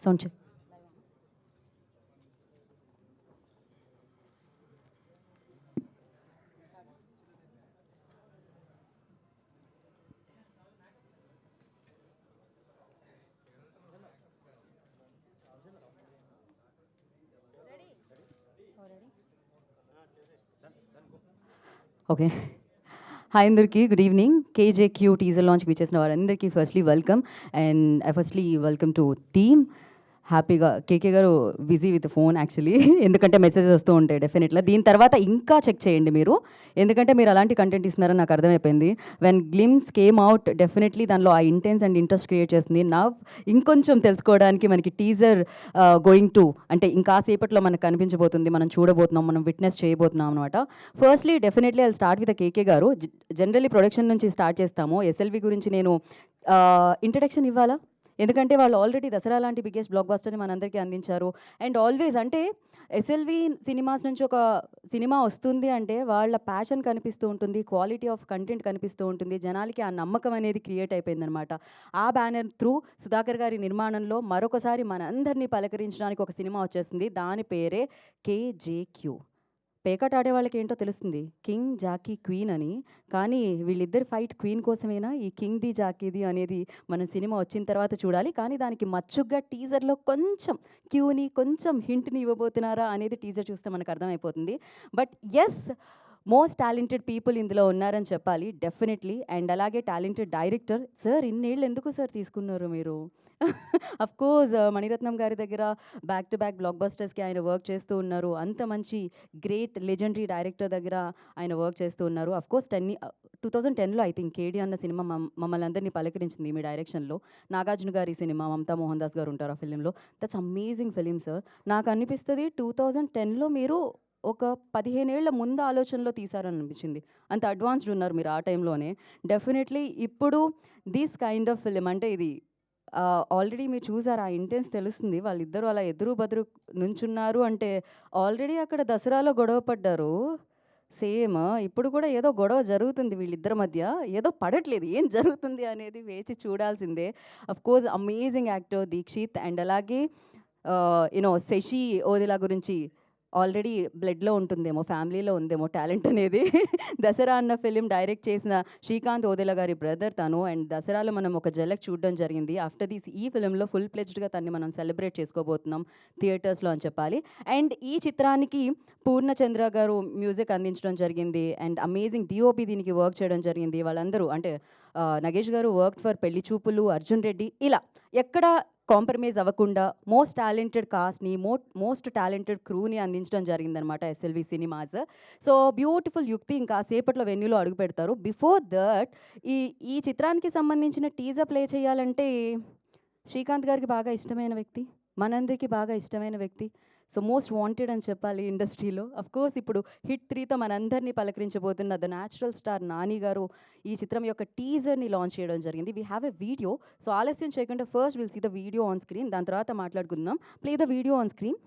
Sound check. Okay. Hi అందరికీ, good evening. KJQ teaser లాంచ్కి విచ్చేసిన వారందరికీ firstly welcome. And firstly welcome to team. హ్యాపీగా కేకే గారు బిజీ విత్ ఫోన్ యాక్చువల్లీ, ఎందుకంటే మెసేజెస్ వస్తూ ఉంటాయి డెఫినెట్గా. దీని తర్వాత ఇంకా చెక్ చేయండి మీరు, ఎందుకంటే మీరు అలాంటి కంటెంట్ ఇస్తున్నారని నాకు అర్థమైపోయింది. When glimpse came out, definitely దానిలో ఆ ఇంటెన్స్ అండ్ ఇంట్రెస్ట్ క్రియేట్ చేస్తుంది. నా ఇంకొంచెం తెలుసుకోవడానికి మనకి టీజర్ గోయింగ్ టు, అంటే ఇంకా సేపట్లో మనకు కనిపించబోతుంది, మనం చూడబోతున్నాం, మనం విట్నెస్ చేయబోతున్నాం అనమాట. Firstly definitely I start with KK గారు. జనరల్లీ ప్రొడక్షన్ నుంచి స్టార్ట్ చేస్తాము. ఎస్ఎల్వి గురించి నేను ఇంట్రడక్షన్ ఇవ్వాలా, ఎందుకంటే వాళ్ళు ఆల్రెడీ దసరా లాంటి బిగ్గెస్ట్ బ్లాక్ బస్టర్ని మనందరికీ అందించారు. అండ్ ఆల్వేస్ అంటే ఎస్ఎల్వి సినిమాస్ నుంచి ఒక సినిమా వస్తుంది అంటే వాళ్ళ ప్యాషన్ కనిపిస్తూ ఉంటుంది, క్వాలిటీ ఆఫ్ కంటెంట్ కనిపిస్తూ ఉంటుంది, జనాలకి ఆ నమ్మకం అనేది క్రియేట్ అయిపోయిందనమాట. ఆ బ్యానర్ త్రూ సుధాకర్ గారి నిర్మాణంలో మరొకసారి మనందరినీ పలకరించడానికి ఒక సినిమా వచ్చేసింది. దాని పేరే కేజేక్యూ. పేకాట ఆడే వాళ్ళకి ఏంటో తెలుస్తుంది, కింగ్ జాకీ క్వీన్ అని. కానీ వీళ్ళిద్దరు ఫైట్ క్వీన్ కోసమేనా ఈ కింగ్ది జాకీది అనేది మనం సినిమా వచ్చిన తర్వాత చూడాలి. కానీ దానికి మచ్చుగ్గా టీజర్లో కొంచెం క్యూని, కొంచెం హింట్ని ఇవ్వబోతున్నారా అనేది టీజర్ చూస్తే మనకు అర్థమైపోతుంది. But yes, most talented people ఇందులో ఉన్నారని చెప్పాలి డెఫినెట్లీ. అండ్ అలాగే టాలెంటెడ్ డైరెక్టర్. సార్ ఇన్నేళ్ళు ఎందుకు సార్ తీసుకున్నారు మీరు? అఫ్ కోర్స్ మణిరత్నం గారి దగ్గర బ్యాక్ టు బ్యాక్ బ్లాక్ బస్టర్స్కి ఆయన వర్క్ చేస్తూ ఉన్నారు. అంత మంచి గ్రేట్ లెజెండరీ డైరెక్టర్ దగ్గర ఆయన వర్క్ చేస్తూ ఉన్నారు. అఫ్ కోర్స్ 2010లో ఐ థింక్ కేడి అన్న సినిమా మమ్మల్ని అందరినీ పలకరించింది మీ డైరెక్షన్లో. నాగార్జున గారి సినిమా, మమతా మోహన్ దాస్ గారు ఉంటారు ఆ ఫిలింలో. That's amazing film sir. నాకు అనిపిస్తుంది 2010లో మీరు ఒక 15 ఏళ్ల ముందు ఆలోచనలో తీశారని అనిపించింది. అంత అడ్వాన్స్డ్ ఉన్నారు మీరు ఆ టైంలోనే. డెఫినెట్లీ ఇప్పుడు దిస్ కైండ్ ఆఫ్ ఫిలిం అంటే ఇది ఆల్రెడీ మీరు చూసారు, ఆ ఇంటెన్స్ తెలుస్తుంది. వాళ్ళిద్దరూ అలా ఎదురు బదురు నుంచున్నారు అంటే ఆల్రెడీ అక్కడ దసరాలో గొడవ పడ్డారు. సేమ్ ఇప్పుడు కూడా ఏదో గొడవ జరుగుతుంది వీళ్ళిద్దరి మధ్య, ఏదో పడట్లేదు, ఏం జరుగుతుంది అనేది వేచి చూడాల్సిందే. Of course amazing actor Deekshith. And అలాగే యూనో శశి ఓదిలా గురించి ఆల్రెడీ బ్లడ్లో ఉంటుందేమో, ఫ్యామిలీలో ఉందేమో టాలెంట్ అనేది. దసరా అన్న ఫిలిం డైరెక్ట్ చేసిన శ్రీకాంత్ ఓదెల గారి బ్రదర్ తను. అండ్ దసరాలో మనం ఒక జలక్ చూడడం జరిగింది. ఆఫ్టర్ దిస్ ఈ ఫిలింలో ఫుల్ ప్లెజ్డ్గా తన్ని మనం సెలబ్రేట్ చేసుకోబోతున్నాం థియేటర్స్లో అని చెప్పాలి. అండ్ ఈ చిత్రానికి పూర్ణచంద్ర గారు మ్యూజిక్ అందించడం జరిగింది. అండ్ అమేజింగ్ డిఓపి దీనికి వర్క్ చేయడం జరిగింది. వాళ్ళందరూ అంటే నగేష్ గారు వర్క్ ఫర్ పెళ్లి చూపులు, అర్జున్ రెడ్డి, ఇలా ఎక్కడ కాంప్రమైజ్ అవ్వకుండా మోస్ట్ టాలెంటెడ్ కాస్ట్ని, మోస్ట్ టాలెంటెడ్ క్రూని అందించడం జరిగిందనమాట ఎస్ఎల్వి సినిమాస్. సో బ్యూటిఫుల్ యుక్తి ఇంకా సేపట్లో వెన్యూలో అడుగు పెడతారు. బిఫోర్ దట్ ఈ ఈ చిత్రానికి సంబంధించిన టీజర్ ప్లే చేయాలంటే శ్రీకాంత్ గారికి బాగా ఇష్టమైన వ్యక్తి, మనందరికీ బాగా ఇష్టమైన వ్యక్తి. సో మోస్ట్ వాంటెడ్ అని చెప్పాలి ఇండస్ట్రీలో. అఫ్ కోర్స్ ఇప్పుడు హిట్ 3తో మనందరినీ పలకరించబోతున్న ద న్యాచురల్ స్టార్ నాని గారు ఈ చిత్రం యొక్క టీజర్ని లాంచ్ చేయడం జరిగింది. We have a video. So ఆలస్యం చేయకుండా first will see the video on screen, దాని తర్వాత మాట్లాడుకుందాం. Play the video on screen.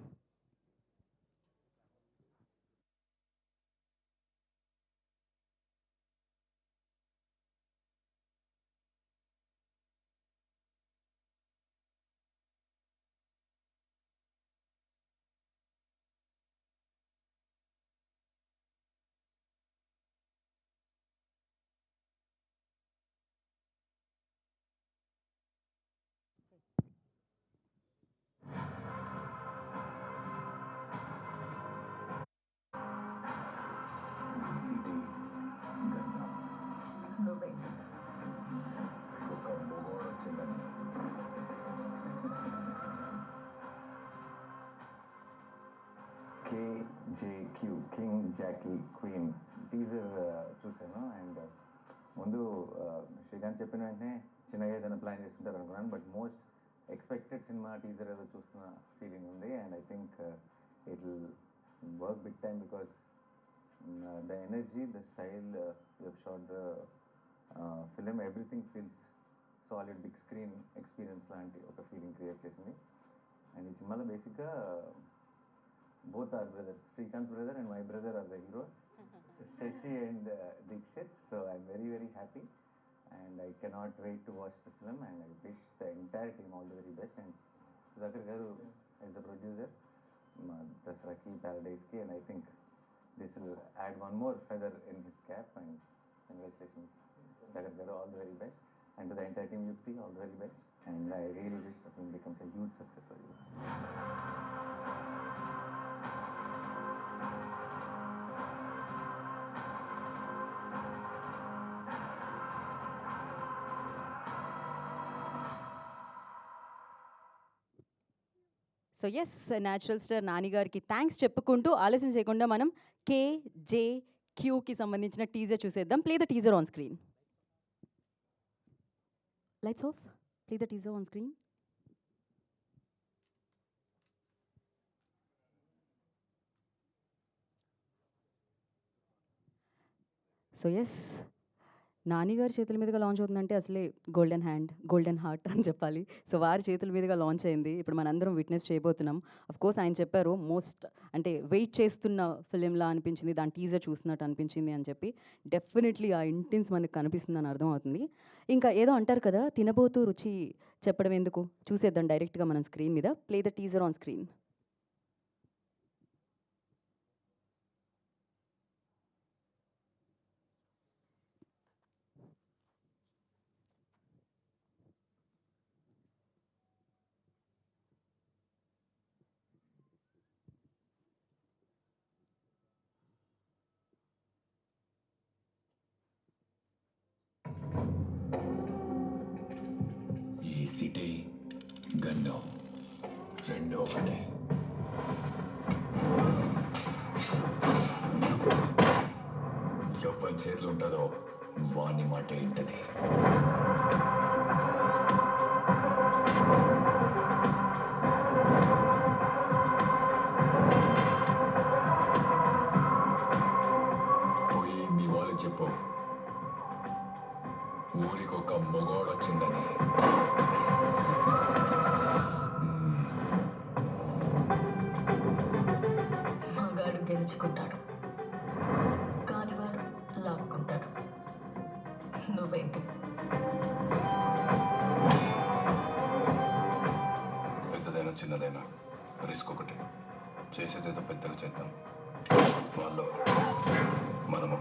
City Ganga Dubai ఒక మొగోడు వచ్చిందని KJQ king Jackie queen teaser చూశాను. అండ్ ముందు శ్రీకాంత్ చెప్పిన వెంటనే చిన్నగా ఏదైనా ప్లాన్ చేస్తుంటారు అనుకున్నాను. But most expected cinema teaser ఏదో చూస్తున్న ఫీలింగ్ ఉంది. And I think it will work big time because the energy, the style, you have shot the film, everything feels solid, big screen experience లాంటి ఒక feeling create చేసింది. And ఈ సినిమాలో బేసిక్గా both are brothers, Srikanth brother and my brother are the heroes, Shashi and Deekshith. So I'm very very happy and I cannot wait to watch the film and I wish the entire team all the very best. And Sudhakar గారు is the producer, Dasraki, Paradise Ki, and I think this will add one more feather in his cap. And congratulations, Sudakkar garu, all the very best. And to the entire team, Yukti, all the very best. And I really wish the film becomes a huge success for you. So yes natural star Nani గారికి thanks చెప్పుకుంటూ ఆలస్యం చేయకుండా మనం KJQకి సంబంధించిన teaser చూసేద్దాం. Play the teaser on screen. Lights off. Play the teaser on screen. So yes Nani గారి చేతుల మీదుగా లాంచ్ అవుతుందంటే అసలే గోల్డెన్ హ్యాండ్, గోల్డెన్ హార్ట్ అని చెప్పాలి. సో వారి చేతుల మీదుగా లాంచ్ అయింది. ఇప్పుడు మనందరం విట్నెస్ చేయబోతున్నాం. అఫ్ కోర్స్ ఆయన చెప్పారు మోస్ట్ అంటే వెయిట్ చేస్తున్న ఫిలింలా అనిపించింది, దాని టీజర్ చూసినట్టు అనిపించింది అని చెప్పి. డెఫినెట్లీ ఆ ఇంటెన్స్ మనకు కనిపిస్తుందని అర్థమవుతుంది. ఇంకా ఏదో అంటారు కదా, తినబోతూ రుచి చెప్పడం ఎందుకు, చూసేద్దాం డైరెక్ట్గా మనం స్క్రీన్ మీద. Play the teaser on screen. ఈ సిటీ గండం రెండు ఒకటే. ఎవరి చేతులు ఉంటుందో వాని మాట ఏంటది. పోయి మీ వాళ్ళకి చెప్పు, ఊరికొక మొగోడొచ్చిందని. మగాడు గెలుచుకుంటాడు, కాని వాడు లాక్కుంటాడు. నువ్వేంటి? పెద్దదైనా చిన్నదైనా రిస్క్ ఒకటి. చేసేదేదో పెద్దగా చేద్దాం. వాళ్ళు మనము.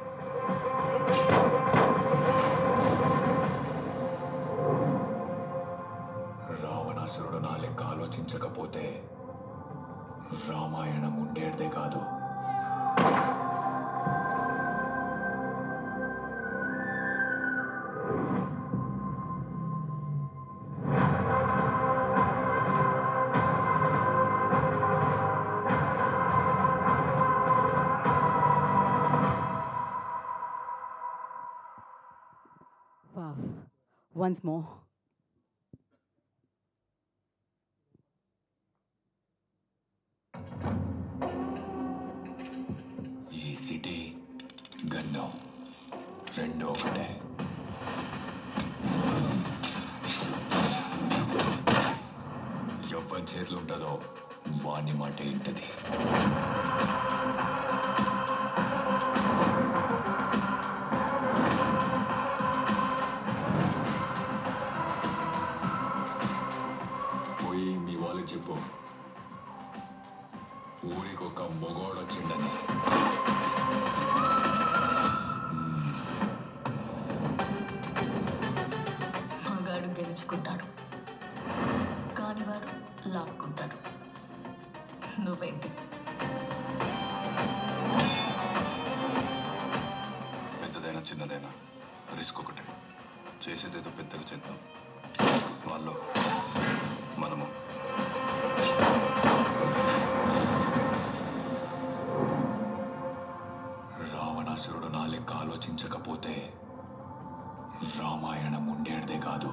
రావణాసురుడు నా లెక్క ఆలోచించకపోతే రామాయణం ఉండేదే కాదు. Wow, once more. ఈ సిటీ గండం రెండు ఒకటే. ఎవరి చేతులు ఉంటుందో వాని మాట ఏంటది. పోయి మీ వాళ్ళకి చెప్పు, ఊరికొక మొగోడొచ్చిందని. మగాడు గెలుచుకుంటాడు, కాని వాడు లాక్కుంటాడు. నువ్వేంటి? పెద్దదైనా చిన్నదైనా రిస్క్ ఒకటి. చేసేదేదో పెద్దగా చేద్దాం. వాళ్ళు మనము. రావణాసురుడు నా లెక్క ఆలోచించకపోతే రామాయణం ఉండేదే కాదు.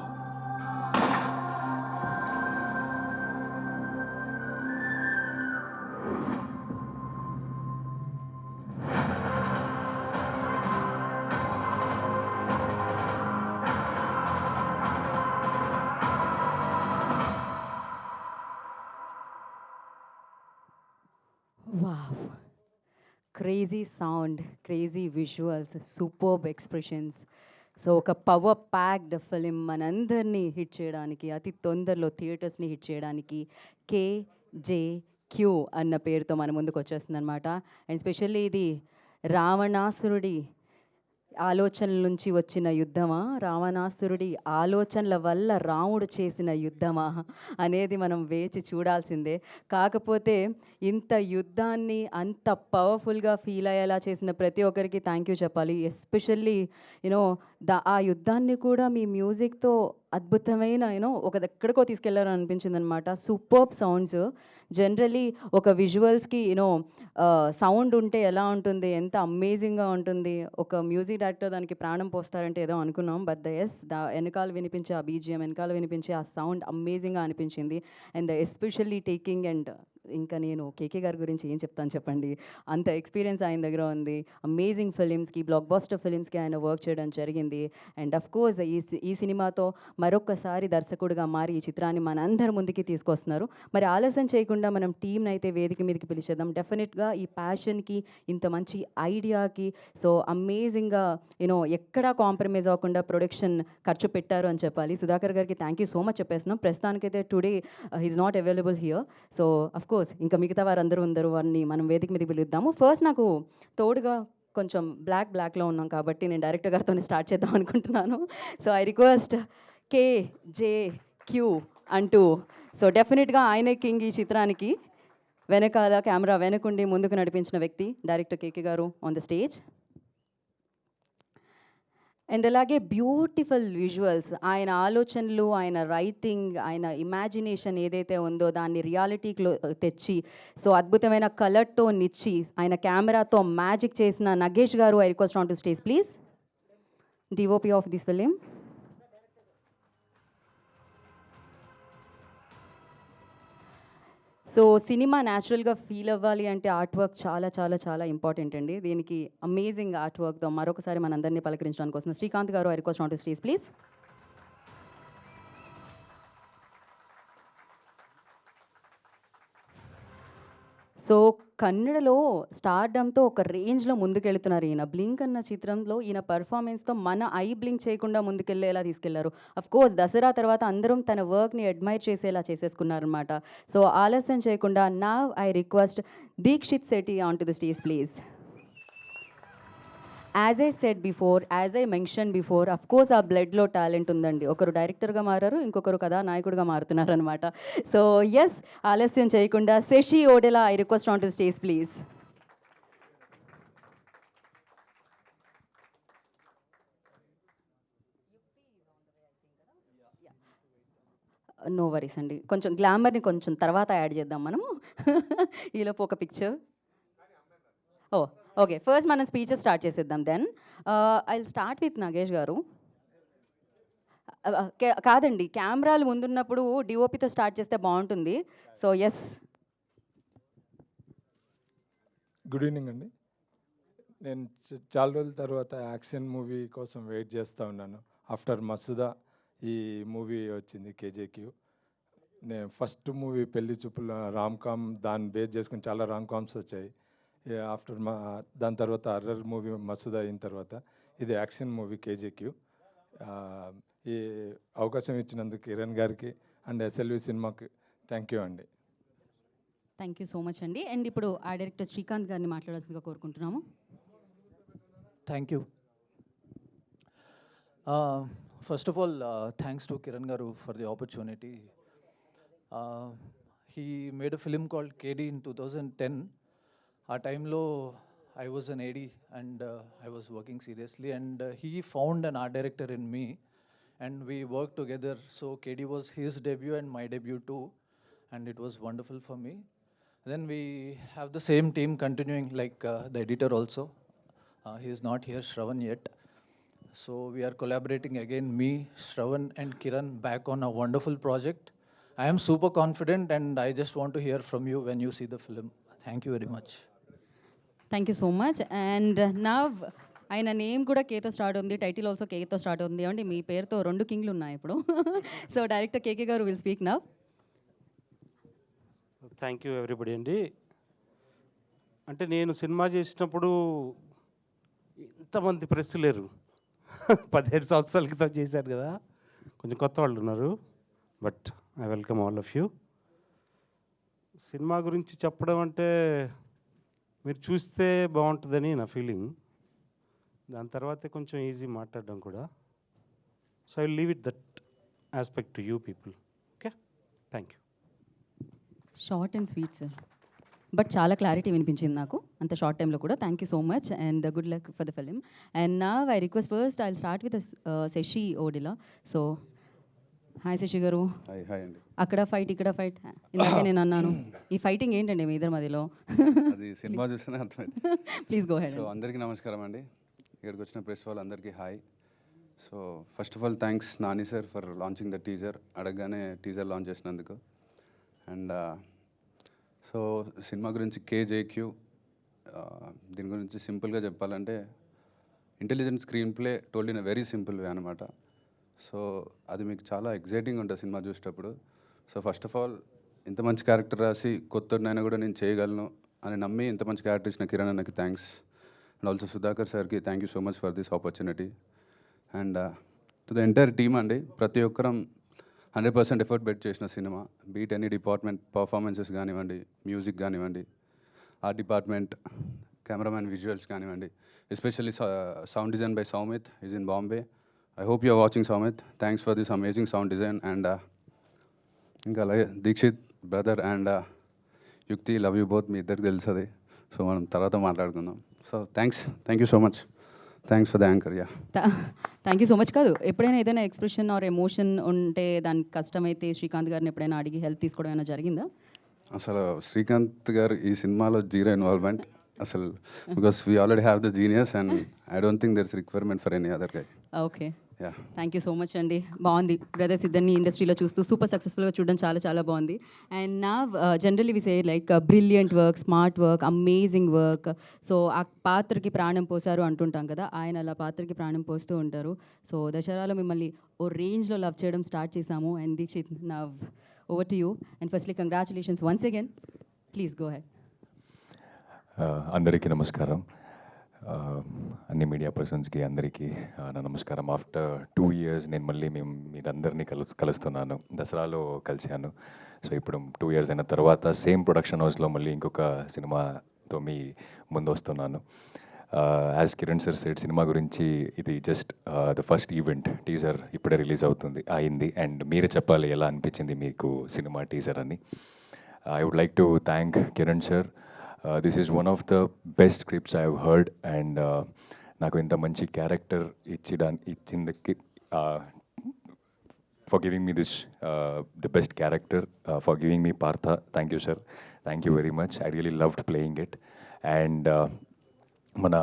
Wow, crazy sound, crazy visuals, superb expressions. So ఒక పవర్ ప్యాక్డ్ ఫిలిం మనందరినీ హిట్ చేయడానికి, అతి తొందరలో థియేటర్స్ని హిట్ చేయడానికి KJQ అన్న పేరుతో మన ముందుకు వచ్చేస్తుంది అనమాట. అండ్ స్పెషల్లీ ఇది రావణాసురుడి ఆలోచనల నుంచి వచ్చిన యుద్ధమా, రావణాసురుడి ఆలోచనల వల్ల రాముడు చేసిన యుద్ధమా అనేది మనం వేచి చూడాల్సిందే. కాకపోతే ఇంత యుద్ధాన్ని అంత పవర్ఫుల్గా ఫీల్ అయ్యేలా చేసిన ప్రతి ఒక్కరికి థ్యాంక్ యూ చెప్పాలి. ఎస్పెషల్లీ యూనో ఆ యుద్ధాన్ని కూడా మీ మ్యూజిక్తో అద్భుతమైన ఒక ఎక్కడికో తీసుకెళ్లారని అనిపించింది అనమాట. Superb sounds. జనరలీ ఒక విజువల్స్కి సౌండ్ ఉంటే ఎలా ఉంటుంది, ఎంత అమేజింగ్గా ఉంటుంది, ఒక మ్యూజిక్ డైరెక్టర్ దానికి ప్రాణం పోస్తారంటే ఏదో అనుకున్నాం. బట్ వెనకాల వినిపించే ఆ బీజిఎం, వెనకాల వినిపించే ఆ సౌండ్ అమేజింగ్గా అనిపించింది. అండ్ ఎస్పెషల్లీ టేకింగ్ అండ్ ఇంకా నేను కేకే గారి గురించి ఏం చెప్తాను చెప్పండి, అంత ఎక్స్పీరియన్స్ ఆయన దగ్గర ఉంది. అమేజింగ్ ఫిలిమ్స్కి, బ్లాక్ బస్టర్ ఫిలిమ్స్కి ఆయన వర్క్ చేయడం జరిగింది. అండ్ అఫ్ కోర్స్ ఈ సినిమాతో మరొకసారి దర్శకుడిగా మారి ఈ చిత్రాన్ని మనందరి ముందుకి తీసుకొస్తున్నారు. మరి ఆలస్యం చేయకుండా మనం టీంని అయితే వేదిక మీదకి పిలిచేద్దాం. డెఫినెట్గా ఈ ప్యాషన్కి, ఇంత మంచి ఐడియాకి, సో అమేజింగ్గా ఎక్కడా కాంప్రమైజ్ అవ్వకుండా ప్రొడక్షన్ ఖర్చు పెట్టారు అని చెప్పాలి. సుధాకర్ గారికి థ్యాంక్ యూ సో మచ్ చెప్పేస్తున్నాం. ప్రస్తుతానికైతే today he's not available here. So of course ఇంకా మిగతా వారందరూ వారిని మనం వేదిక మీదకి పిలుద్దాము. ఫస్ట్ నాకు తోడుగా కొంచెం బ్లాక్లో ఉన్నాం కాబట్టి నేను డైరెక్టర్ గారితోనే స్టార్ట్ చేద్దాం అనుకుంటున్నాను. సో ఐ రిక్వెస్ట్ KJQ అంటూ, సో డెఫినెట్గా ఆయనే కింగ్ ఈ చిత్రానికి. వెనకాల కెమెరా వెనకుండి ముందుకు నడిపించిన వ్యక్తి డైరెక్టర్ KK గారు ఆన్ ద స్టేజ్. అండ్ అలాగే బ్యూటిఫుల్ విజువల్స్, ఆయన ఆలోచనలు, ఆయన రైటింగ్, ఆయన ఇమాజినేషన్ ఏదైతే ఉందో దాన్ని రియాలిటీలో తెచ్చి, సో అద్భుతమైన కలర్ టోన్ ఇచ్చి ఆయన కెమెరాతో మ్యాజిక్ చేసిన నగేష్ గారు, I request on to stage please, DOP of this film. So cinema న్యాచురల్గా ఫీల్ అవ్వాలి అంటే ఆర్ట్ వర్క్ చాలా చాలా చాలా ఇంపార్టెంట్ అండి. దీనికి అమేజింగ్ ఆర్ట్ వర్క్తో మరొకసారి మనందరినీ పలకరించడానికి వస్తున్న శ్రీకాంత్ గారు, I request on to stage please. So కన్నడలో స్టార్డమ్తో ఒక రేంజ్లో ముందుకెళ్తున్నారు ఈయన. బ్లింక్ అన్న చిత్రంలో ఈయన పర్ఫార్మెన్స్తో మన ఐ బ్లింక్ చేయకుండా ముందుకెళ్ళేలా తీసుకెళ్లారు. అఫ్ కోర్స్ దసరా తర్వాత అందరం తన వర్క్ని అడ్మైర్ చేసేలా చేసేసుకున్నారనమాట. సో ఆలస్యం చేయకుండా now I request Deekshith Shetty on to the stage please. As I said before, as I mention before, of course ఆ బ్లడ్లో టాలెంట్ ఉందండి. ఒకరు డైరెక్టర్గా మారారు, ఇంకొకరు కథానాయకుడిగా మారుతున్నారు అనమాట. సో ఎస్, ఆలస్యం చేయకుండా Shashi Odela, I request on to stage please. No worries అండి, కొంచెం గ్లామర్ని కొంచెం తర్వాత యాడ్ చేద్దాం మనము. ఈలోపు ఒక పిక్చర్. ఓ ఓకే, ఫస్ట్ మనం స్పీచెస్ స్టార్ట్ చేసేద్దాం. Then I will start with Nagesh గారు. కాదండి, కెమెరాలు ముందున్నప్పుడు డిఓపితో స్టార్ట్ చేస్తే బాగుంటుంది. So yes. గుడ్ ఈవినింగ్ అండి. నేను చాలా రోజుల తర్వాత యాక్షన్ మూవీ కోసం వెయిట్ చేస్తూ ఉన్నాను. ఆఫ్టర్ మసూదా ఈ మూవీ వచ్చింది KJQ. నేను ఫస్ట్ మూవీ పెళ్లి చూపుల రామ్ కామ్, దాన్ని బేస్ చేసుకుని చాలా రామ్ కామ్స్ వచ్చాయి. ఆఫ్టర్ దాని తర్వాత హర్రర్ మూవీ మసూదా అయిన తర్వాత ఇది యాక్షన్ మూవీ KJQ. ఈ అవకాశం ఇచ్చినందుకు కిరణ్ గారికి అండ్ SLV సినిమాకి థ్యాంక్ యూ అండి. థ్యాంక్ యూ సో మచ్ అండి. అండ్ ఇప్పుడు ఆ డైరెక్టర్ శ్రీకాంత్ గారిని మాట్లాడాల్సిందిగా కోరుకుంటున్నాము. Thank you. First of all, thanks to Kiran Garu for the opportunity. He made a film called KD in 2010. ఆ టైంలో I was an AD and I was working seriously, and he found an art director in me and we worked together. So KD was his debut and my debut too, and it was wonderful for me. Then we have the same team continuing, like the editor also. He is not here, Shravan, yet. So we are collaborating again, me, Shravan and Kiran, back on a wonderful project. I am super confident and I just want to hear from you when you see the film. Thank you very much. Thank you so much. And now ఆయన name కూడా కేతో start ఉంది, title also కేతో start ఉంది. ఏమండి మీ పేరుతో 2 కింగ్లు ఉన్నాయి ఇప్పుడు. So director KK గారు will speak now. Thank you everybody అండి. అంటే నేను సినిమా చేసినప్పుడు ఇంతమంది ప్రెస్ లేరు. 15 సంవత్సరాల క్రితం చేశారు కదా, కొంచెం కొత్త వాళ్ళు ఉన్నారు. But I welcome all of you. Cinema గురించి చెప్పడం అంటే మీరు చూస్తే బాగుంటుందని నా ఫీలింగ్. దాని తర్వాతే కొంచెం ఈజీ మాట్లాడడం కూడా. So I leave it that aspect to you people. Okay, thank you. Short and sweet sir, but చాలా క్లారిటీ వినిపించింది నాకు అంత షార్ట్ టైంలో కూడా. Thank you so much and good luck for the film. And నా I request first I start with Sashi Odela. So hi Sashi గారు. Hi అండి. అక్కడ ఫైట్ ఇక్కడ ఫైట్ ఇందాకే నేను అన్నాను, ఈ ఫైటింగ్ ఏంటండి మీ ఇద్దరి మధ్యలో? అది సినిమా చూస్తేనే అర్థమైంది. Please go head. సో అందరికీ నమస్కారం అండి, ఇక్కడికి వచ్చిన ప్రెస్ వాళ్ళందరికీ hi. So first of all thanks Nani sir for launching the teaser. అడగగానే టీజర్ లాంచ్ చేసినందుకు. అండ్ సో సినిమా గురించి KJQ, దీని గురించి సింపుల్గా చెప్పాలంటే intelligent screen play told in a very simple way అనమాట. సో అది మీకు చాలా ఎగ్జైటింగ్ ఉంటుంది సినిమా చూసేటప్పుడు. సో ఫస్ట్ ఆఫ్ ఆల్ ఇంత మంచి క్యారెక్టర్ రాసి కొత్తనైనా కూడా నేను చేయగలను అని నమ్మి ఇంత మంచి క్యారెక్టర్ ఇచ్చిన కిరణ్ అన్నకి థ్యాంక్స్. అండ్ ఆల్సో సుధాకర్ సార్కి thank you so much for this opportunity. And to the entire team అండి, ప్రతి ఒక్కరం 100% ఎఫర్ట్ పెట్టి చేసిన సినిమా. బీట్ ఎనీ డిపార్ట్మెంట్, పర్ఫార్మెన్సెస్ కానివ్వండి, మ్యూజిక్ కానివ్వండి, ఆర్ట్ డిపార్ట్మెంట్, కెమెరామ్యాన్, విజువల్స్ కానివ్వండి, especially sound design by Soumith is in Bombay. I hope you are watching Soumith. Thanks for this amazing sound design. And ఇంకా అలాగే Deekshith brother and Yukti, love you both. మీ ఇద్దరికి తెలుసు అది, so మనం తర్వాత మాట్లాడుకుందాం. So thank you so much. Thanks for the anchor. Yeah, thank you so much. కాదు, ఎప్పుడైనా ఏదైనా ఎక్స్ప్రెషన్ ఆర్ ఎమోషన్ ఉంటే దానికి కష్టమైతే శ్రీకాంత్ గారిని ఎప్పుడైనా అడిగి హెల్ప్ తీసుకోవడం ఏమైనా జరిగిందా? అసలు శ్రీకాంత్ గారు ఈ సినిమాలో జీరో ఇన్వాల్వ్మెంట్ అసలు, because we already have the genius and I don't think there is requirement for any other guy. Okay, yeah, thank you so much అండి. బాగుంది బ్రదర్స్ ఇద్దరిని ఇండస్ట్రీలో చూస్తూ సూపర్ సక్సెస్ఫుల్గా చూడడం చాలా చాలా బాగుంది. అండ్ నా generally we say like brilliant work, smart work, amazing work. So ఆ పాత్రకి ప్రాణం పోసారు అంటుంటాం కదా, ఆయన అలా పాత్రకి ప్రాణం పోస్తూ ఉంటారు. సో దసరాలో మిమ్మల్ని ఓ రేంజ్లో లవ్ చేయడం స్టార్ట్ చేశాము. And Deekshith, now over to you. And firstly congratulations once again. Please go head. అందరికీ నమస్కారం. అన్ని మీడియా పర్సన్స్కి అందరికీ నా నమస్కారం. ఆఫ్టర్ 2 years నేను మళ్ళీ మీరందరినీ కలుస్తున్నాను. దసరాలో కలిశాను. సో ఇప్పుడు 2 years అయిన తర్వాత సేమ్ ప్రొడక్షన్ హౌస్లో మళ్ళీ ఇంకొక సినిమాతో మీ ముందు వస్తున్నాను. As Kiran sir said, cinema గురించి ఇది just the first event. Teaser ఇప్పుడే రిలీజ్ అయింది. అండ్ మీరే చెప్పాలి ఎలా అనిపించింది మీకు సినిమా టీజర్ అని. I would like to thank Kiran sir. This is one of the best scripts I have heard, and నాకు ఇంత మంచి క్యారెక్టర్ ఇచ్చింది for giving me this the best character, for giving me Partha. Thank you sir, thank you very much. I really loved playing it. And మన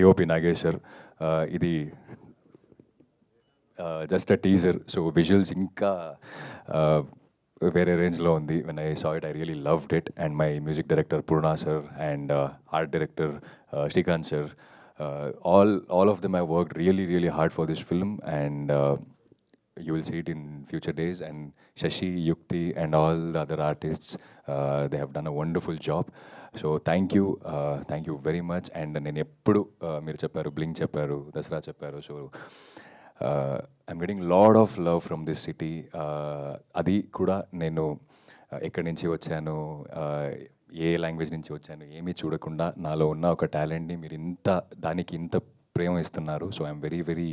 DOP Nagesh sir, ఇది just a teaser. So visuals ఇంకా వేరే రేంజ్లో ఉంది. When I saw it I really loved it. And my music director Purna sir and art director Srikanth sir, all of them have worked really hard for this film, and you will see it in future days. And Shashi, Yukti and all the other artists, they have done a wonderful job. So thank you very much. And నేను ఎప్పుడు మీరు చెప్పారు, blink చెప్పారు, దసరా చెప్పారు. So I'm getting lot of love from this city. అది కూడా నేను ఎక్కడి నుంచి వచ్చాను, ఏ లాంగ్వేజ్ నుంచి వచ్చాను ఏమీ చూడకుండా నాలో ఉన్న ఒక టాలెంట్ని మీరు దానికి ఇంత ప్రేమ ఇస్తున్నారు. So I'm very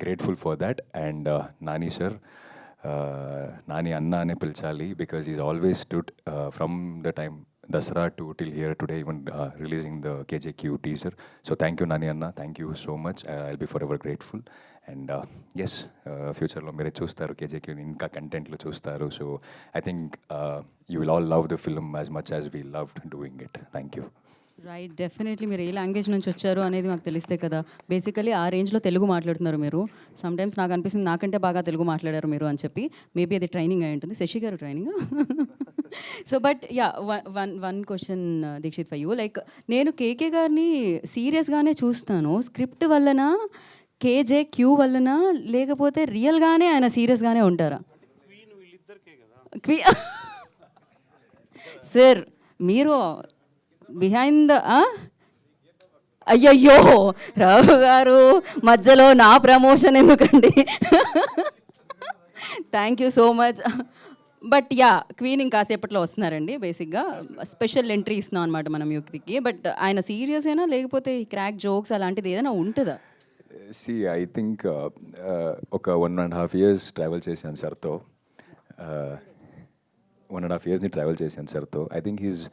grateful for that. And Nani sir, Nani అన్న అనే పిలిచాలి, because is always stood from the time Dasara to till here today, even releasing the KJQ teaser. So thank you Nani Anna, thank you so much. I'll be forever grateful. And yes, future lo mere chustaru KJQ inka content lo chustaru. So I think you will all love the film as much as we loved doing it. Thank you. Right, definitely మీరు ఏ language నుంచి వచ్చారు అనేది మాకు తెలిస్తే కదా. Basically ఆ రేంజ్లో తెలుగు మాట్లాడుతున్నారు మీరు. సమ్టైమ్స్ నాకు అనిపిస్తుంది నాకంటే బాగా తెలుగు మాట్లాడారు మీరు అని చెప్పి. మేబీ అది ట్రైనింగ్ అయి ఉంటుంది, శశి గారు training. So but yeah, one question Deekshith for you. Like నేను కేకే గారిని సీరియస్గానే చూస్తాను. స్క్రిప్ట్ వలన, KJQ వలన, లేకపోతే రియల్గానే ఆయన సీరియస్గానే ఉంటారా? సార్ మీరు బిహైండ్ ద అయ్యయ్యో రావు గారు మధ్యలో నా ప్రమోషన్ ఎందుకండి. Thank you so much. But yeah queen ఇంకాసేపట్లో వస్తున్నారండి. బేసిక్గా స్పెషల్ ఎంట్రీ ఇస్తున్నాం అనమాట మనం యుక్తికి. బట్ ఆయన సీరియస్ అయినా లేకపోతే క్రాక్ జోక్స్ అలాంటిది ఏదైనా ఉంటుందా? సి ఐ థింక్ ఒక 1.5 years ట్రావెల్ చేశాను సార్తో. 1.5 yearsని ట్రావెల్ చేశాను సార్తో. I think he's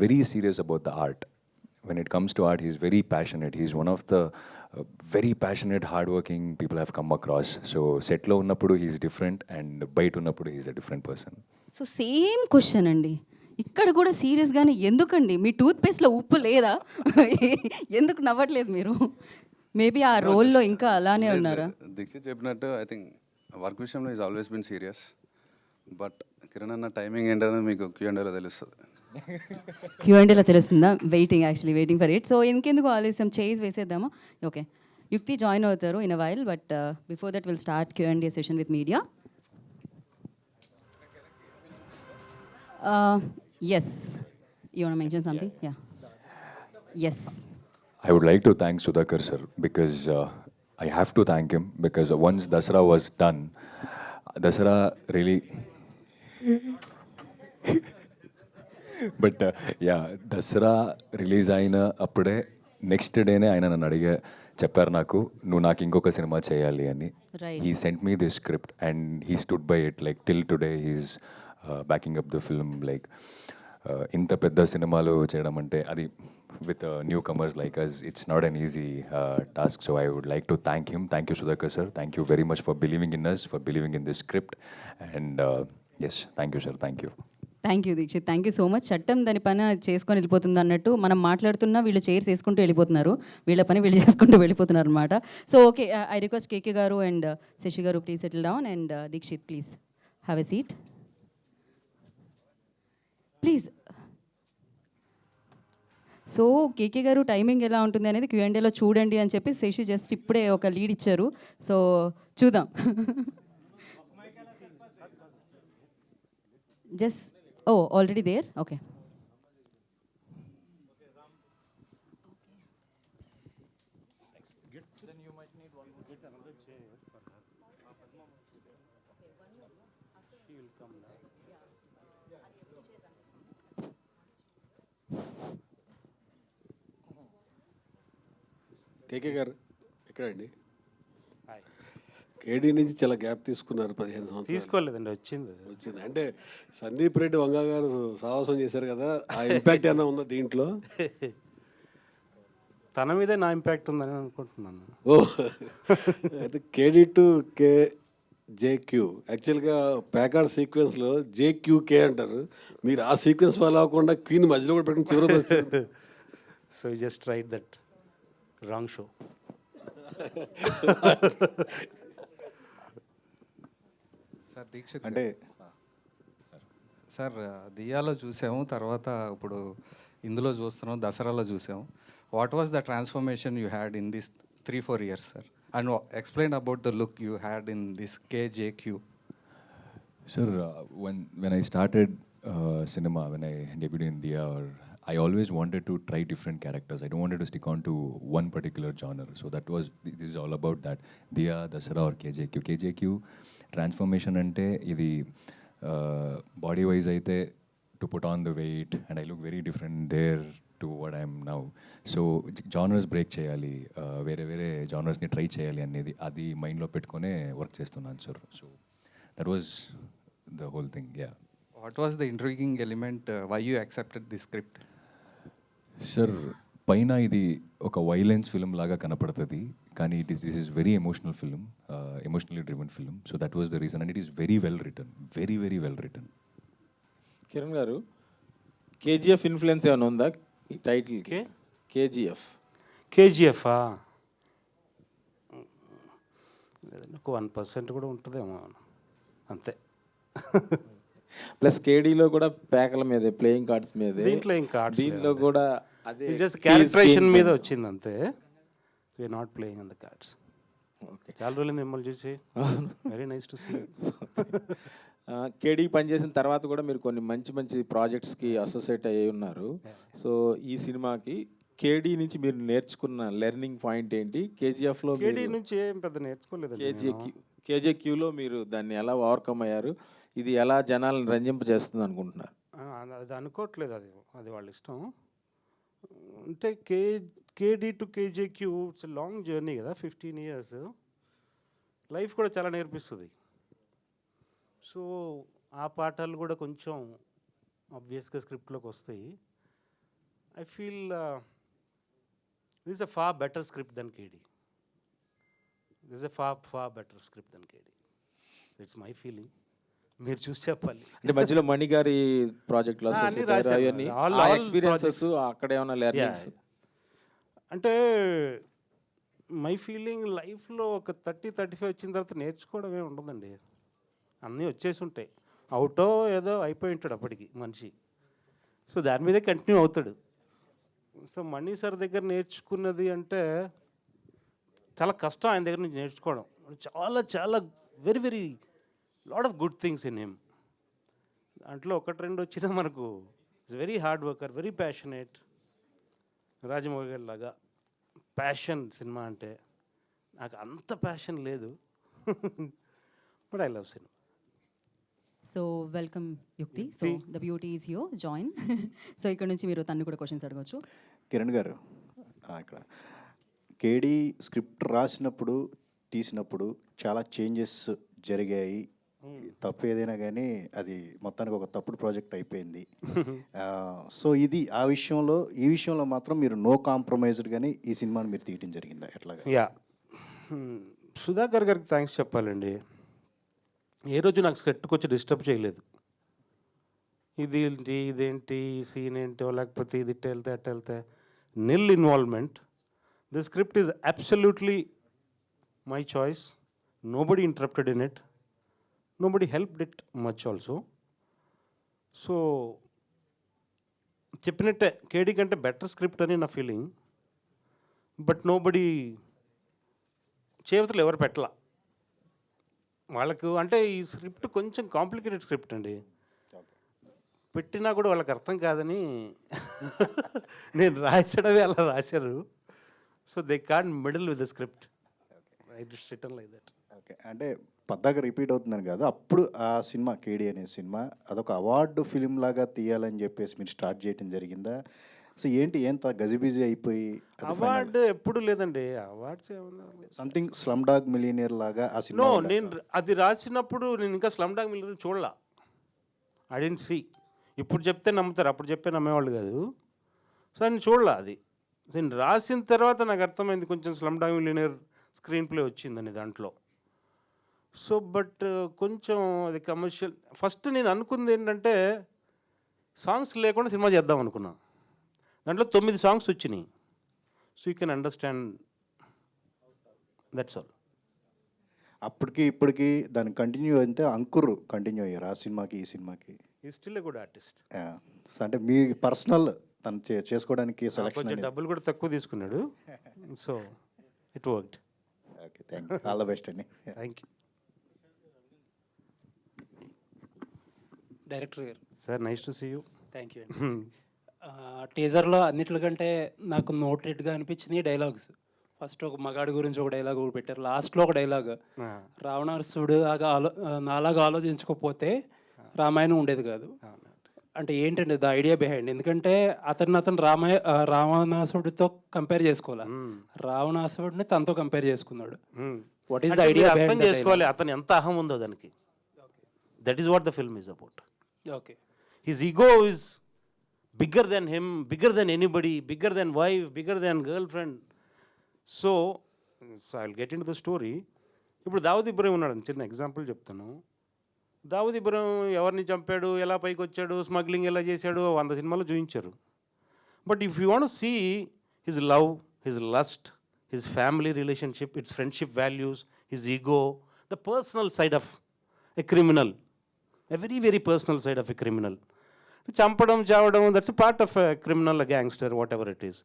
very serious about the art. When it comes to art, he's very passionate. He's one of the very passionate, hardworking people I've come across. So set lo unnappudu he's different, and bite unnappudu he's a different person. So same question అండి ఇక్కడ కూడా సీరియస్గానే. ఎందుకండి మీ టూత్పేస్ట్లో ఉప్పు లేదా? ఎందుకు నవ్వట్లేదు మీరు? Maybe ఆ రోల్లో ఇంకా అలానే ఉన్నారా? దీక్షిత్ చెప్పినట్టు ఐ థింక్ వర్క్ విషయంలో is always been serious. But Kiran అన్న టైమింగ్ ఏంటనేది మీకు Q&Aలో తెలుస్తుంది. Q&Aలో తెలుస్తుందా? Waiting for it. సో ఇంకెందుకు ఆలస్యం, చేజ్ వేసేద్దామా? ఓకే, యుక్తి జాయిన్ అవుతారు in a while. But before that will start Q&A session with media. Yes, you want to mention something? Yeah, yes. I would like to thank Sudhakar sir because I have to thank him because once Dasara was done, Dasara really but yeah Dasara release అయిన అప్పుడే next డేనే ఆయన నన్ను చెప్పారు నువ్వు నాకు ఇంకొక సినిమా చేయాలి అని. He sent me this script and he stood by it like till today he's backing up the film. Like ఇంత పెద్ద సినిమాలు చేయడం అంటే అది with newcomers like us it's not an easy task. So I would like to thank him. Thank you Sudhakar sir. Thank you very much for believing in us, for believing in this script. And yes, thank you sir, thank you. Thank you Deekshith, thank you so much. చట్టం దాని పని చేసుకొని వెళ్ళిపోతుంది అన్నట్టు మనం మాట్లాడుతున్నా వీళ్ళు chairs వేసుకుంటూ వెళ్ళిపోతున్నారు, వీళ్ళ పని వీళ్ళు చేసుకుంటూ వెళ్ళిపోతున్నారు అనమాట. So okay, I request KK గారు అండ్ శశి గారు please settle down. And Deekshith please have a seat please. So KK గారు టైమింగ్ ఎలా ఉంటుంది అనేది Q&Aలో చూడండి అని చెప్పి శశి జస్ట్ ఇప్పుడే ఒక లీడ్ ఇచ్చారు. సో చూద్దాం. Just already there. Okay, KK గారు ఎక్కడండి? కేడీ నుంచి చాలా గ్యాప్ తీసుకున్నారు, 15 సంవత్సరాలు. తీసుకోలేదండి, వచ్చింది. అంటే సందీప్ రెడ్డి వంగ గారు సాహసం చేశారు కదా, ఆ ఇంపాక్ట్ ఏమైనా ఉందా దీంట్లో? తన మీదే నా ఇంపాక్ట్ ఉందని అనుకుంటున్నాను. ఓ, అయితే కేడీ టు JQ యాక్చువల్గా ప్యాకార్డ్ సీక్వెన్స్లో JQK అంటారు. మీరు ఆ సీక్వెన్స్ ఫాలో అవ్వకుండా క్వీన్ మధ్యలో కూడా పెట్టుకుని చివరి. So just write that wrong show. Sir Deekshith అంటే సార్ దియాలో చూసాము, తర్వాత ఇప్పుడు ఇందులో చూస్తున్నాం, దసరాలో చూసాము. What was the transformation you had in this 3-4 years, sir? And explain about the look you had in this KJQ. Sir, when I started cinema, when I debuted in Diya, I always wanted to try different characters. I don't wanted to stick on to one particular genre. So this is all about that. Diya, Dasara or KJQ. KJQ transformation ante idi body wise aithe to put on the weight, and I look very different there to what I am now. So genres break cheyali, vere genres ni try cheyali anedi adi mind lo pettukone work chestunnanu sir. So that was the whole thing. Yeah. What was the intriguing element, why you accepted this script? Sir పైన ఇది ఒక violence film లాగా కనపడుతుంది, కానీ this is very emotional film, emotionally driven film. So that was the reason, and it is very well return, very well return. Kiran గారు, KGF influence ఏమైనా ఉందా ఈ టైటిల్కి? KGF లేదండి, ఒక 1% కూడా ఉంటుందేమో అంతే. ప్లస్ కేడీలో కూడా ప్యాకల మీదే, ప్లేయింగ్ కార్డ్స్ మీదే. దీంట్లో ఏం కార్డ్స్, దీంట్లో కూడా అదే జస్ట్ క్యారెక్టరేషన్ మీద వచ్చింది అంతే. We're not playing on the cards. Okay, చాలా రోజులు మిమ్మల్ని చూసి. Very nice to see. KD పనిచేసిన తర్వాత కూడా మీరు కొన్ని మంచి ప్రాజెక్ట్స్కి అసోసియేట్ అయ్యి ఉన్నారు. సో ఈ సినిమాకి కేడీ నుంచి మీరు నేర్చుకున్న లెర్నింగ్ పాయింట్ ఏంటి? కేజీఎఫ్లో కేడీ నుంచి ఏం పెద్ద నేర్చుకోలేదండి నేను. కేజేక్యూలో మీరు దాన్ని ఎలా ఓవర్కమ్ అయ్యారు? ఇది ఎలా జనాలను రంజింపజేస్తుంది అనుకుంటున్నారు? అది అనుకోవట్లేదు, అది వాళ్ళ ఇష్టం. అంటే కేడీ టు కేజేక్యూ ఇట్స్ లాంగ్ జర్నీ కదా, 15 years. లైఫ్ కూడా చాలా నేర్పిస్తుంది. సో ఆ పాఠాలు కూడా కొంచెం ఆబ్వియస్గా స్క్రిప్ట్లోకి వస్తాయి. I feel this a far better script then KD. This a far better script then KD. It's my feeling. మీరు చూసి చెప్పాలి. అంటే మధ్యలో మణి గారి ప్రాజెక్ట్లో అన్నీ రాశాను. ఎక్స్పీరియన్సెస్ అక్కడ ఏమైనా లెర్నింగ్స్? అంటే మై ఫీలింగ్ లైఫ్లో ఒక 30-35 వచ్చిన తర్వాత నేర్చుకోవడమే ఉండదండి. అన్నీ వచ్చేసి ఉంటాయి. అవుటో ఏదో అయిపోయి ఉంటాడు అప్పటికి మనిషి. సో దాని మీదే కంటిన్యూ అవుతాడు. సో మణి సార్ దగ్గర నేర్చుకున్నది అంటే చాలా కష్టం ఆయన దగ్గర నుంచి నేర్చుకోవడం. చాలా చాలా very very lot of good things in him. దాంట్లో 1-2 వచ్చినా మనకు it's very hard worker, very passionate. Rajamouli గారి లాగా ప్యాషన్ సినిమా అంటే. నాకు అంత ప్యాషన్ లేదు, but I love cinema. So welcome Yukti. So the beauty is here, join. So ఇక్కడ నుంచి మీరు తను కూడా క్వశ్చన్స్ అడగవచ్చు. కిరణ్ గారు, ఇక్కడ కేడీ స్క్రిప్ట్ రాసినప్పుడు తీసినప్పుడు చాలా చేంజెస్ జరిగాయి. తప్పు ఏదైనా కానీ అది మొత్తానికి ఒక తప్పుడు ప్రాజెక్ట్ అయిపోయింది. సో ఇది ఈ విషయంలో మాత్రం మీరు నో కాంప్రమైజ్డ్ కానీ ఈ సినిమాని మీరు తీయటం జరిగిందా ఎట్లాగా? యా, సుధాకర్ గారికి థ్యాంక్స్ చెప్పాలండి. ఏ రోజు నాకు స్క్రిప్ట్కి వచ్చి డిస్టర్బ్ చేయలేదు. ఇదేంటి సీన్ ఏంటో, లేకపోతే ఇది ఇట్ట వెళ్తే అట్ట వెళ్తే, nil involvement. The script is absolutely my choice. Nobody interrupted in it, nobody helped it much also. So చెప్పినట్టే కేడీ కంటే బెటర్ స్క్రిప్ట్ అని నా ఫీలింగ్. బట్ నోబడి చేవతలు ఎవరు పెట్టలా వాళ్ళకు. అంటే ఈ స్క్రిప్ట్ కొంచెం కాంప్లికేటెడ్ స్క్రిప్ట్ అండి. పెట్టినా కూడా వాళ్ళకి అర్థం కాదని నేను రాసడమే అలా రాశారు. So they can't meddle with the script. I just written like that. Okay, అంటే పద్దాక రిపీట్ అవుతుందని కాదు, అప్పుడు ఆ సినిమా కేడీ అనే సినిమా అదొక అవార్డు ఫిలిం లాగా తీయాలని చెప్పేసి మీరు స్టార్ట్ చేయడం జరిగిందా? సో ఏంటి ఎంత గజిబిజీ అయిపోయి? అవార్డు ఎప్పుడు లేదండి. అవార్డ్స్ ఏమన్నా సంథింగ్ స్లమ్ డాగ్ మిలియనియర్ లాగా ఆ సినిమా. నో, నేను అది రాసినప్పుడు నేను ఇంకా స్లమ్ డాగ్ మిలియనియర్ చూడలా. I didn't see. ఇప్పుడు చెప్తే నమ్ముతారు, అప్పుడు చెప్పే నమ్మేవాళ్ళు కాదు. సో నేను చూడలా అది. నేను రాసిన తర్వాత నాకు అర్థమైంది కొంచెం slum dog millionaire screen play వచ్చిందని దాంట్లో. సో బట్ కొంచెం అది కమర్షియల్. ఫస్ట్ నేను అనుకుంది ఏంటంటే సాంగ్స్ లేకుండా సినిమా చేద్దాం అనుకున్నా. దాంట్లో 9 songs వచ్చినాయి. So you can understand, that's all. అప్పటికి ఇప్పటికి దాన్ని కంటిన్యూ అయితే అంకుర్ కంటిన్యూ అయ్యారు ఆ సినిమాకి ఈ సినిమాకి. ఈ స్టిల్ ఏ గుడ్ ఆర్టిస్ట్. అంటే మీ పర్సనల్ తను చేసుకోవడానికి సెలెక్షన్ కొంచెం డబ్బులు కూడా తక్కువ తీసుకున్నాడు. So it worked. Okay, thank you. All the best అండి. Thank you. డైరెక్టర్ గారు sir, nice to see you. Thank you అండి. టీజర్లో అన్నిటికంటే నాకు నోటెడ్గా అనిపించింది డైలాగ్స్. ఫస్ట్ ఒక మగాడి గురించి ఒక డైలాగ్ పెట్టారు, లాస్ట్లో ఒక డైలాగ్, రావణాసుడు నాలాగా ఆలోచించకపోతే రామాయణం ఉండేది కాదు. అంటే ఏంటండి ద ఐడియా బిహైండ్? ఎందుకంటే అతను రావణాసుడితో కంపేర్ చేసుకోవాలి, రావణాసుడిని తనతో కంపేర్ చేసుకున్నాడు. What is the idea? అర్థం చేసుకోవాలి అతను ఎంత అహం ఉందో దానికి. That is what the film is about. Okay, his ego is bigger than him, bigger than anybody, bigger than wife, bigger than girl friend. So I will get in to the story. ఇప్పుడు దావుద్ ఇబ్రహీం ఉన్నాడు, చిన్న example చెప్తాను. దావుద్ ఇబ్రహీం ఎవరిని చంపాడు, ఎలా పైకి వచ్చాడు, smuggling ఎలా చేశాడు, 100 సినిమాలు చూపించారు. But if you want see his love, his lust, his family relationship, it's friendship values, his ego, the personal side of a criminal, a very very personal side of a criminal. చంపడం, చావడం, that's a part of a criminal, a gangster, whatever it is.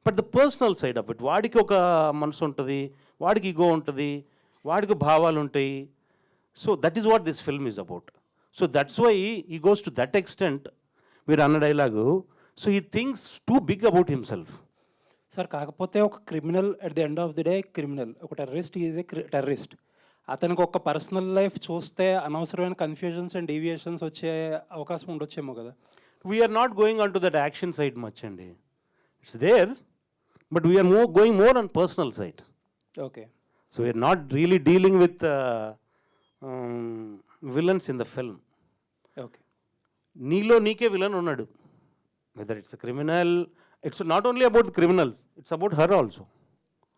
But the personal side of it, వాడికి ఒక మనసు ఉంటుంది, వాడికి ego ఉంటుంది, వాడికి భావాలు ఉంటాయి. So that is what this film is about. So that's why he goes to that extent. మీరు అన్న dialogue, so he thinks too big about himself. Sir కాకపోతే ఒక criminal at the end of the day criminal, ఒక terrorist is a terrorist. అతనికి ఒక personal life చూస్తే అనవసరమైన confusions and deviations వచ్చే అవకాశం ఉండొచ్చేమో కదా. We're not going on to that action side much అండి. It's there, but we're going more on personal side. Okay. So we're not really dealing with villains in the film. Okay. నీలో నీకే villain ఉన్నాడు, whether it's a criminal. It's not only about the criminals, it's about her also.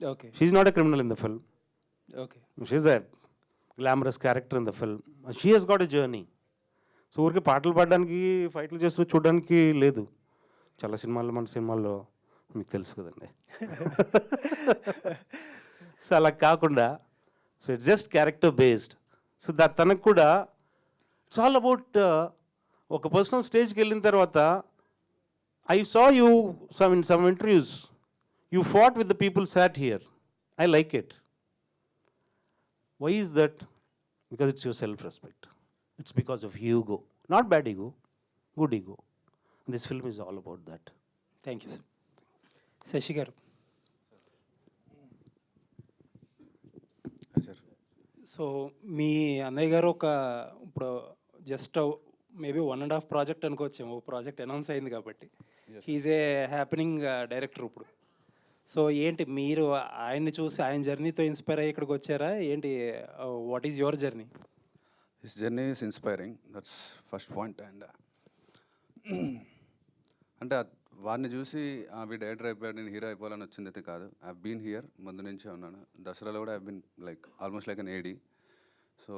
Okay. She's not a criminal in the film. Okay. She's a glamorous character in the film. She has got a journey. So ఊరికి పాటలు పాడడానికి, ఫైట్లు చేస్తూ చూడడానికి లేదు. చాలా సినిమాల్లో, మన సినిమాల్లో మీకు తెలుసు కదండి. సో అలా కాకుండా, so it's just character based. So తనకు కూడా ఇట్స్ ఆల్ అబౌట్ ఒక పర్సనల్ స్టేజ్కి వెళ్ళిన తర్వాత, I saw you in some interviews, you fought with the people sat here. I like it. Why is that? Because it's your self-respect. It's because of ego. Not bad ego, good ego. And this film is all about that. Thank you sir. Sashi గారు. Sir, so మీ అన్నయ్య గారు ఇప్పుడు just maybe 1.5 project అనుకోవచ్చేమో, ఒక project announce అయింది కాబట్టి. He's a happening director ఇప్పుడు. So ఏంటి మీరు ఆయన్ని చూసి ఆయన జర్నీతో ఇన్స్పైర్ అయ్యి ఇక్కడికి వచ్చారా ఏంటి? What is your journey? His journey is inspiring, that's first point. And అంటే వాడిని చూసి వీడు డైరెక్టర్ అయిపోయాడు, నేను హీరో అయిపోవాలని వచ్చింది అయితే కాదు. ఐ బీన్ హియర్, ముందు నుంచే ఉన్నాను. దసరాలో కూడా I been like almost like an AD. So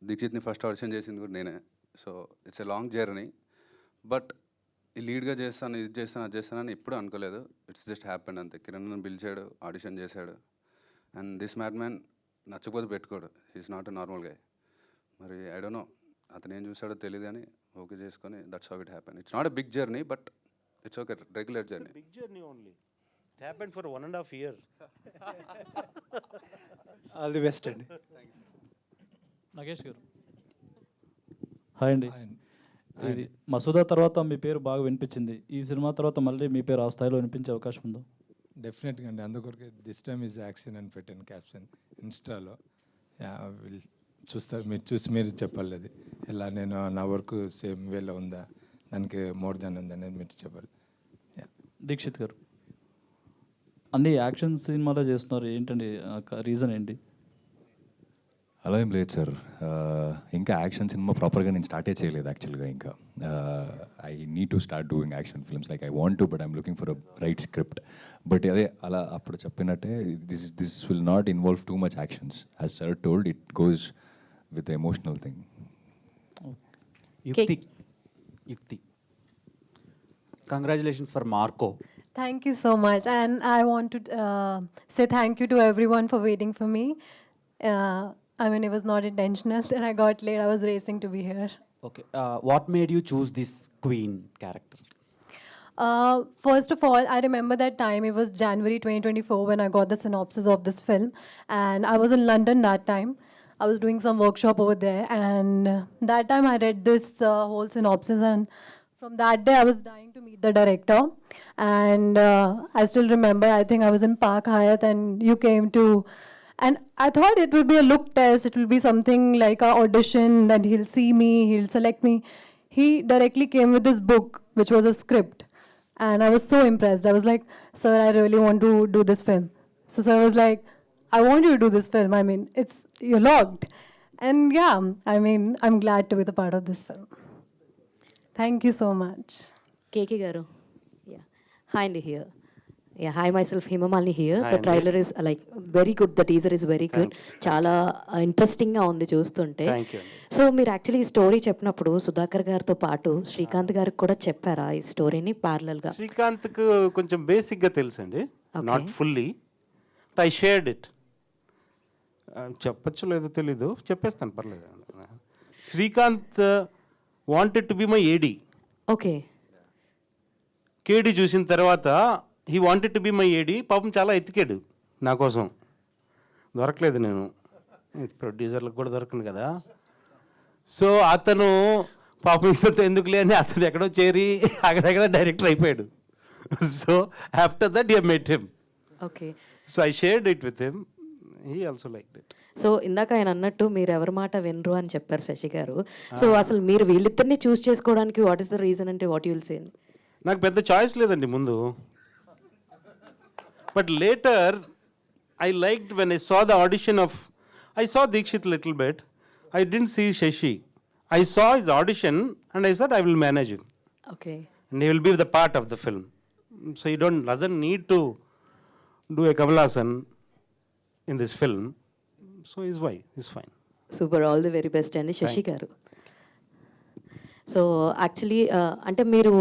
దీక్షిత్ని ఫస్ట్ ఆడిషన్ చేసింది కూడా నేనే. So it's a long journey. But ఈ లీడ్గా చేస్తాను, ఇది చేస్తాను, అది చేస్తానని ఎప్పుడు అనుకోలేదు. ఇట్స్ జస్ట్ హ్యాపెన్ అంతే. కిరణ్ నన్ను పిలిచాడు, ఆడిషన్ చేశాడు. అండ్ దిస్ మ్యాడ్ మ్యాన్ నచ్చకపోతే పెట్టుకోడు. హీస్ నాట్ ఎ నార్మల్ గా. మరి ఐ డోంట్ నో అతను ఏం చూసాడో తెలియదు కానీ ఓకే చేసుకొని that's how it happen. It's not a big journey, but it's okay, regular journey. Big journey only. It happened for 1.5 year. All the best అండి. నాగేష్ గారు hi అండి. ఇది మసూదా తర్వాత మీ పేరు బాగా వినిపించింది. ఈ సినిమా తర్వాత మళ్ళీ మీ పేరు ఆ స్థాయిలో వినిపించే అవకాశం ఉందా? డెఫినెట్గా అండి. అందుకొరకే దిస్ టైమ్ ఈజ్ యాక్షన్ అని పెట్టాను క్యాప్షన్ ఇన్స్టాలో. చూస్తారు, మీరు చూసి మీరు చెప్పాలి అది ఎలా నేను నా వర్క్ సేమ్ వేలో ఉందా, దానికి మోర్ దాన్ ఉందని మీరు చెప్పాలి. దీక్షిత్ గారు అన్ని యాక్షన్ సినిమాలో చేస్తున్నారు, ఏంటండి రీజన్ ఏంటి? అలా ఏం లేదు సార్, ఇంకా యాక్షన్ సినిమా ప్రాపర్గా నేను స్టార్టే చేయలేదు యాక్చువల్గా. ఇంకా I need to start doing action films like I want to, but I'm looking for a right script. But అదే అలా అప్పుడు చెప్పినట్టే this will not involve too much actions. As sir told, it goes with emotional thing. Yukti. Congratulations for Marco. Thank you so much. And I want to say thank you to everyone for waiting for me. I mean, it was not intentional that I got late. I was racing to be here. Okay. What made you choose this queen character? First of all, I remember that time. It was January 2024 when I got the synopsis of this film. And I was in London that time. I was doing some workshop over there. And that time I read this whole synopsis. And from that day, I was dying to meet the director. And I still remember, I think I was in Park Hyatt and you came to... And I thought it would be a look test. It will be something like an audition, that he'll see me, he'll select me. He directly came with this book, which was a script. And I was so impressed. I was like, sir, I really want to do this film. So sir was like, I want you to do this film. I mean, you're locked. And yeah, I mean, I'm glad to be the part of this film. Thank you so much. KK Garu. Yeah. Hi, Andy here. Yeah, hi, myself, Himamali here. Hi, The Andy. trailer is like very good. The teaser is very good. చాలా ఇంట్రెస్టింగ్గా ఉంది చూస్తుంటే. Thank you. So మీరు actually ఈ story చెప్పినప్పుడు సుధాకర్ గారితో పాటు శ్రీకాంత్ గారికి కూడా చెప్పారా ఈ స్టోరీని ప్యారలల్గా? శ్రీకాంత్కు కొంచెం బేసిక్గా తెలుసండి, not fully. I shared it. చెప్పచ్చు లేదో తెలీదు, చెప్పేస్తాను పర్లేదు. Srikanth wanted to be my AD. Okay. KD చూసిన తర్వాత he wanted to be my AD. పాపం చాలా ఎతికాడు నా కోసం, దొరకలేదు. నేను ప్రొడ్యూసర్లకు కూడా దొరకను కదా. సో అతను పాపం ఇదంతా ఎందుకులే అని అతను ఎక్కడో చేరి అక్కడెక్కడ డైరెక్టర్ అయిపోయాడు. So after that, I met him. Okay. So I shared it with him. He also liked it. So ఇందాక ఆయన అన్నట్టు మీరు ఎవరి మాట వినరు అని చెప్పారు శశి గారు. సో అసలు మీరు వీళ్ళిద్దరిని చూస్ చేసుకోవడానికి వాట్ ఈస్ ద రీజన్ అంటే వాట్ యుల్ సే? నాకు పెద్ద చాయిస్ లేదండి ముందు. But later I liked when I saw the audition of, I saw Dikshit little bit. I didn't see Shashi. I saw his audition and I said I will manage him. Okay. And he will be the part of the film. So he doesn't need to do a Kamal Haasan in this film. So he's fine. Super, all the very best అండి శశి గారు. So actually అంటే మీరు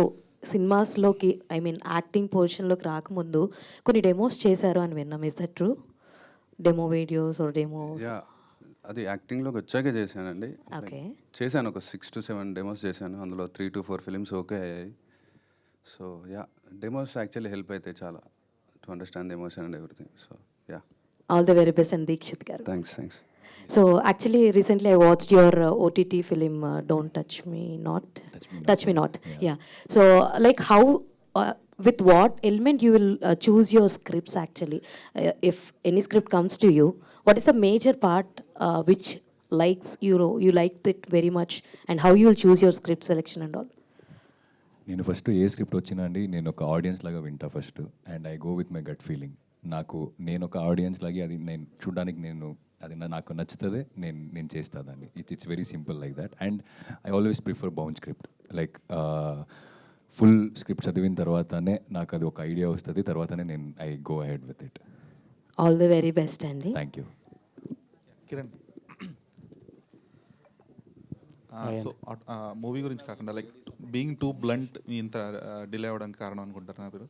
సినిమాస్లోకి I mean acting పొజిషన్లోకి రాకముందు కొన్ని demos చేశారు అని విన్నాం. Is that true? Demo videos or demos? Yeah, అది యాక్టింగ్లోకి వచ్చాకే చేశానండి. ఓకే. చేశాను, ఒక 6 to 7 డెమోస్ చేశాను. అందులో 3 to 4 ఫిలిమ్స్ ఓకే అయ్యాయి. So yeah, demos actually help అవుతాయి చాలా to understand the emotion and everything. So yeah, all the very best and Dikshith గారు. Thanks. So actually recently I watched your OTT film don't touch me not. Yeah. So like how with what element you will choose your scripts actually? If any script comes to you, what is the major part which likes you liked it very much, and how you will choose your script selection and all? నేను first ఏ script వచ్చినా అండి నేను ఒక audience లాగా వింటా first, and I go with my gut feeling. నేను ఒక ఆడియన్స్ లాగే అది నేను చూడడానికి అది నాకు నచ్చుతుంది, నేను చేస్తా దాన్ని. It's very simple like that. And I always prefer bound script. Like full script చదివిన తర్వాతనే నాకు అది ఒక ఐడియా వస్తుంది, తర్వాతనే I go ahead with it. All the very best అండి. Thank you. Kiran, so movie గురించి కాకుండా లైక్ బీయింగ్ టూ బ్లంట్ ఇంత డిలే అవ్వడానికి కారణం అనుకుంటారు నా పేరు?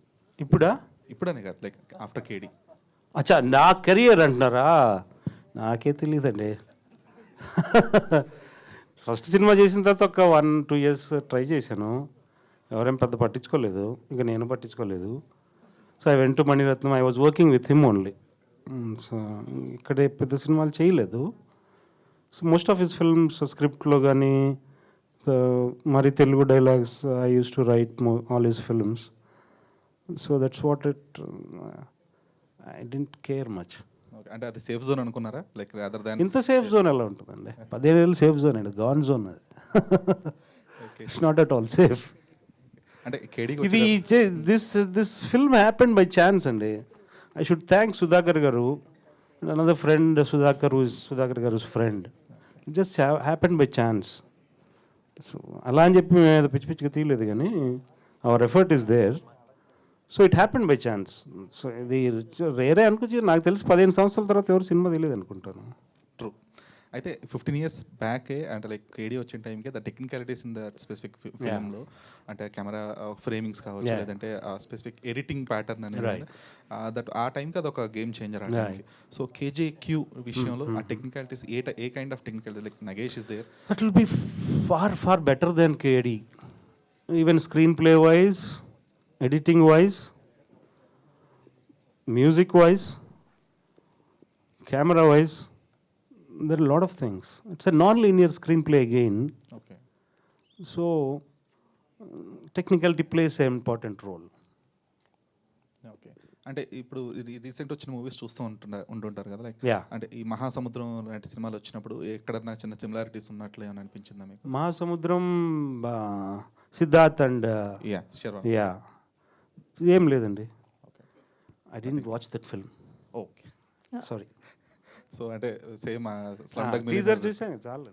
ఇప్పుడనే కాదు, లైక్ ఆఫ్టర్ కేడీ. అచ్చా, నా కెరియర్ అంటున్నారా? నాకే తెలియదండి. ఫస్ట్ సినిమా చేసిన తర్వాత ఒక 1-2 years ట్రై చేశాను. ఎవరేం పెద్ద పట్టించుకోలేదు, ఇక నేను పట్టించుకోలేదు. So I went to Mani Ratnam. I was working with him only. So ఇక్కడే పెద్ద సినిమాలు చేయలేదు. So most of his films స్క్రిప్ట్లో కానీ మరి Telugu dialogues I use to write all his films. So that's what it. I don't care much. అంటే అది safe zone అనుకున్నారా? లైక్ అదర్ దాన్ ఇంత సేఫ్ జోన్ ఎలా ఉంటుందండి? 15 ఏళ్ళు సేఫ్ జోన్ అండి, గాన్ జోన్ అది. It's not at all safe. అంటే ఇది this film happened by chance అండి. ఐ షుడ్ థ్యాంక్ సుధాకర్ గారు, అనదర్ ఫ్రెండ్ సుధాకర్ గారుస్ friend. It just happened by chance. So అలా అని చెప్పి మేము పిచ్చి పిచ్చిగా తీయలేదు, no our effort is there. So it happened by chance. So ఇది రేరే అనుకోవచ్చు. నాకు తెలిసి 15 సంవత్సరాల తర్వాత ఎవరు సినిమా తెలియదు అనుకుంటాను. ట్రూ. అయితే 15 years బ్యాకే అంటే లైక్ కేడీ వచ్చిన టైంకే the technicalities in the specific ఫిల్మ్లో, అంటే కెమెరా ఫ్రేమింగ్స్ కావచ్చు, లేదంటే స్పెసిఫిక్ ఎడిటింగ్ ప్యాటర్న్ అనేది దట్ ఆ టైంకి అది ఒక గేమ్ చేంజర్ ఆ టైంకి. సో కేజేక్యూ విషయంలో ఆ టెక్నికాలిటీస్ ఏ kind of technicality like Nagesh is there? That will be far better then KD. Even screenplay wise, editing wise, music wise, camera wise, there are a lot of things. It's a non-linear screenplay again. Okay. So technicality plays an important role. Okay. అంటే ఇప్పుడు recent వచ్చిన movies చూస్తూ ఉంటుంటారు కదా, like Yeah. అంటే ఈ మహాసముద్రం లాంటి సినిమాలు వచ్చినప్పుడు ఎక్కడన్నా చిన్న సిమిలారిటీస్ ఉన్నట్లు ఏమైనా అనిపించిందా మీకు? మహాసముద్రం, సిద్ధార్థ్ అండ్ యా ఏం లేదండి. I didn't watch that film. Okay, sorry. So అంటే సేమ్ టీజర్ చూసాను చాలు.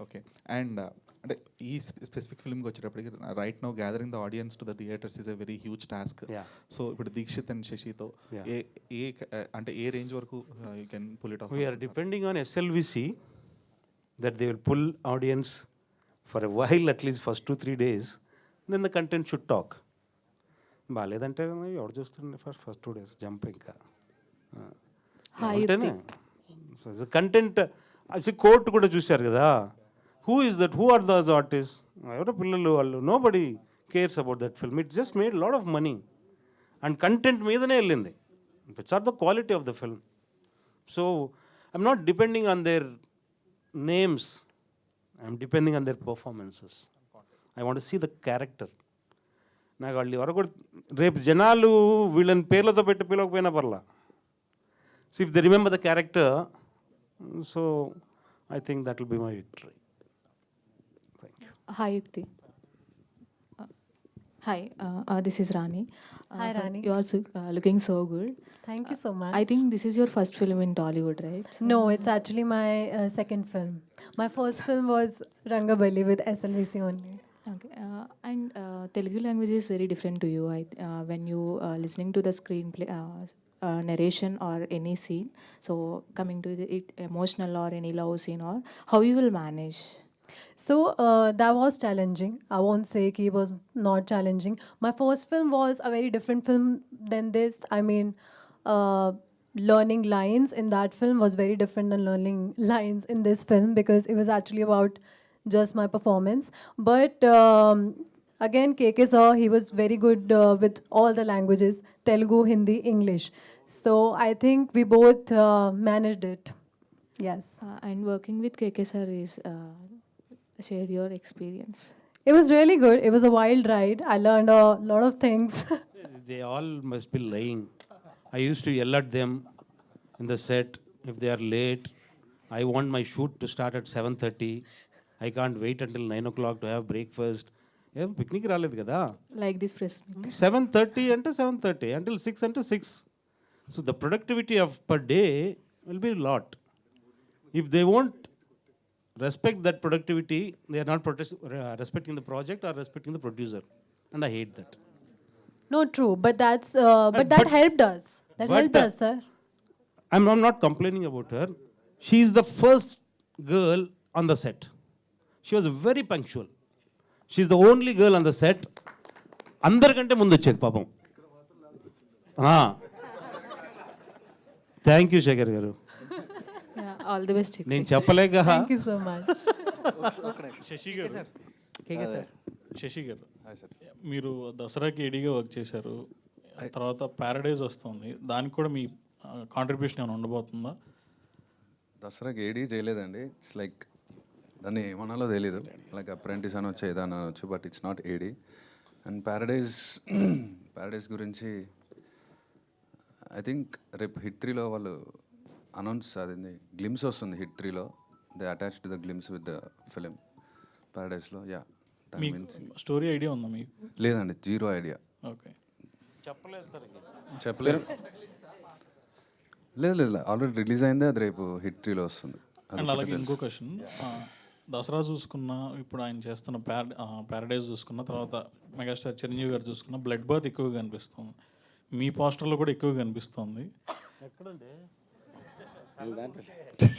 ఓకే. అండ్ అంటే ఈ స్పెసిఫిక్ ఫిల్మ్కి వచ్చేటప్పటికి right now gathering the audience to the theatres is a very huge task. So ఇప్పుడు దీక్షిత్ అండ్ శశితో అంటే ఏ రేంజ్ వరకు you can pull it off? We're depending on SLVC that they will pull audience for a while, at least first 2-3 days. Then the content should talk. బాగాలేదంటే ఎవరు చూస్తుండే first 2 days jump. ఇంకా అంటేనే content court కూడా చూశారు కదా. Who is that, who are those artist? ఎవరో పిల్లలు వాళ్ళు. Nobody cares about that film. It just made lot of money and content మీదనే వెళ్ళింది. It's are the quality of the film. So I'm not depending on their names, I'm depending on their performances. I want to see the character. నాకు వాళ్ళు ఎవరు కూడా రేపు జనాలు వీళ్ళని పేర్లతో పెట్టి పిలవకపోయినా పర్లా. So if they remember the character, so I think that will be my victory. Hi, Yukti. Hi, this is Rani. Hi, Rani. You are looking so good. Thank you so much. I think this is your first film in Tollywood, right? No, it's actually my second film. My first film was Rangaballi with SLVC only. Okay. And Telugu language is very different to you. When you listening to the screenplay, narration or any scene, so coming to it emotional or any love scene, or how you will manage? So that was challenging. I won't say it was not challenging. My first film was a very different film than this. I mean, learning lines in that film was very different than learning lines in this film, because it was actually about just my performance. But again, KK sir, he was very good with all the languages, Telugu, Hindi, English. So I think we both managed it. Yes. And working with KK sir is share your experience. It was really good. It was a wild ride. I learned a lot of things. They all must be lying. I used to yell at them in the set if they are late. I want my shoot to start at 7:30. I can't wait until 9 o'clock to have breakfast. Yeah, picnic రాలేదు కదా. Like this press meet. 7:30 అంటే 7:30 until 6 అంటే 6. So the productivity of per day will be a lot. If they won't respect that productivity, they are not respecting the project or respecting the producer, and I hate that. No, true, but that's that helped us. That helped us, sir. I'm not complaining about her. She is the first girl on the set. She was very punctual. She's the only girl on the set. అందరికంటే ముందు వచ్చేది పాపం. Thank you Shekhar గారు. All the best. నేను చెప్పలేక. Thank you so much. Shashi గారు, శశి గారు, hi sir. మీరు దసరాకి ఏడీగా వర్క్ చేశారు, తర్వాత ప్యారడైజ్ వస్తుంది, దానికి కూడా మీ కాంట్రిబ్యూషన్ ఏమైనా ఉండబోతుందా? దసరాకి ఏడీ చేయలేదండి. ఇట్స్ లైక్ దాన్ని ఏమనాలో తెలీదు, లైక్ అప్రెంటిస్ అని వచ్చి ఏదైనా అనొచ్చు, but it's not AD. And paradise గురించి ఐ థింక్ రేపు హిట్ 3లో వాళ్ళు అనౌన్స్, అది గ్లిమ్స్ వస్తుంది హిట్ 3లో. They attach to the glimpse with the film ప్యారడైజ్లో. యా, స్టోరీ ఐడియా ఉందా మీకు? లేదండి, జీరో ఐడియా. ఓకే, చెప్పలేదు. లేదు, ఆల్రెడీ రిలీజ్ అయిందే, అది రేపు హిట్ 3లో వస్తుంది. అండ్ అలాగే ఇంకో క్వశ్చన్, దసరా చూసుకున్న, ఇప్పుడు ఆయన చేస్తున్న ప్యారడైజ్ చూసుకున్న, తర్వాత మెగాస్టార్ చిరంజీవి గారు చూసుకున్న బ్లడ్ బాత్ ఎక్కువగా కనిపిస్తుంది, మీ పోస్టర్లో కూడా ఎక్కువగా కనిపిస్తుంది. ఎక్కడండి?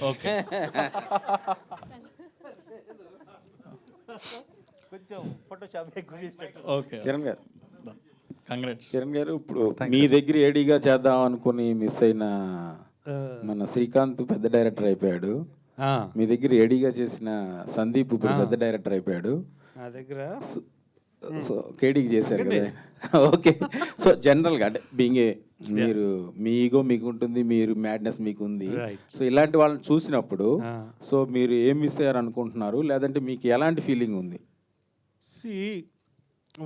Okay, okay. కిరణ్ గారు, కంగ్రాట్స్. కిరణ్ గారు, ఇప్పుడు మీ దగ్గర ఏడీగా చేద్దాం అనుకుని మిస్ అయిన మన శ్రీకాంత్ పెద్ద డైరెక్టర్ అయిపోయాడు. మీ దగ్గర ఏడీగా చేసిన సందీప్ ఇప్పుడు పెద్ద డైరెక్టర్ అయిపోయాడు. నా దగ్గర సో కేడీకి చేశారు కదా. ఓకే, సో జనరల్గా అంటే బీయింగ్ మీరు మీ ఈగో మీకు ఉంటుంది, మీరు మ్యాడ్నెస్ మీకు ఉంది. సో ఇలాంటి వాళ్ళని చూసినప్పుడు సో మీరు ఏం మిస్ అయ్యారు అనుకుంటున్నారు, లేదంటే మీకు ఎలాంటి ఫీలింగ్ ఉంది?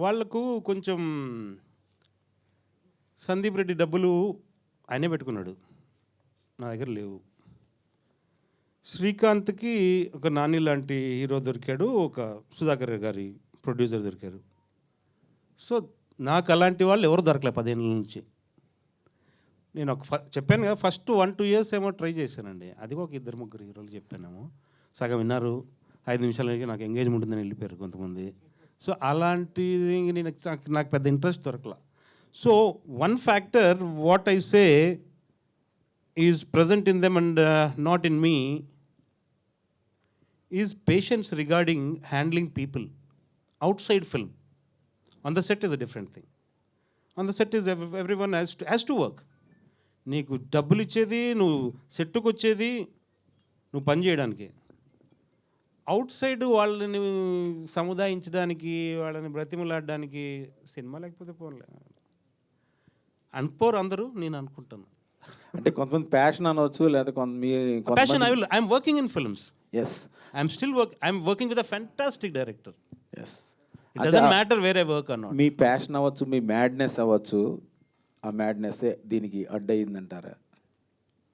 వాళ్లకు కొంచెం సందీప్ రెడ్డి డబ్బులు ఆయనే పెట్టుకున్నాడు, నా దగ్గర లేవు. శ్రీకాంత్కి ఒక నాని లాంటి హీరో దొరికాడు, ఒక సుధాకర్ గారి ప్రొడ్యూసర్ దొరికారు. సో నాకు అలాంటి వాళ్ళు ఎవరు దొరకలే 10 ఏళ్ళ నుంచి. నేను చెప్పాను కదా, ఫస్ట్ 1-2 years ఏమో ట్రై చేశానండి. అది ఒక 2-3 హీరోలు చెప్పానేమో, సగం విన్నారు, 5 నిమిషాలకి నాకు ఎంగేజ్మెంట్ ఉందని వెళ్ళిపోయారు కొంతమంది. సో అలాంటిది నాకు పెద్ద ఇంట్రెస్ట్ దొరకల. So one factor what I say is present in them and not in me is patience regarding handling people outside film. On the set is a different thing. On the set is everyone has to work. నీకు డబ్బులు ఇచ్చేది, నువ్వు సెట్టుకు వచ్చేది, నువ్వు పని చేయడానికి. Out side వాళ్ళని సముదాయించడానికి, వాళ్ళని బ్రతిమలాడడానికి సినిమా లేకపోతే పోలే అనుకోరు అందరూ, నేను అనుకుంటాను. అంటే కొంతమంది ప్యాషన్ అనవచ్చు, లేదా passion. I am working in films. Yes, I'm still I'm working with a fantastic director. Yes, it doesn't matter where I work అన్నమాట. మీ ప్యాషన్ అవ్వచ్చు, మీ మ్యాడ్నెస్ అవ్వచ్చు, ఆ మ్యాడ్నెస్సే దీనికి అడ్డయిందంటారా?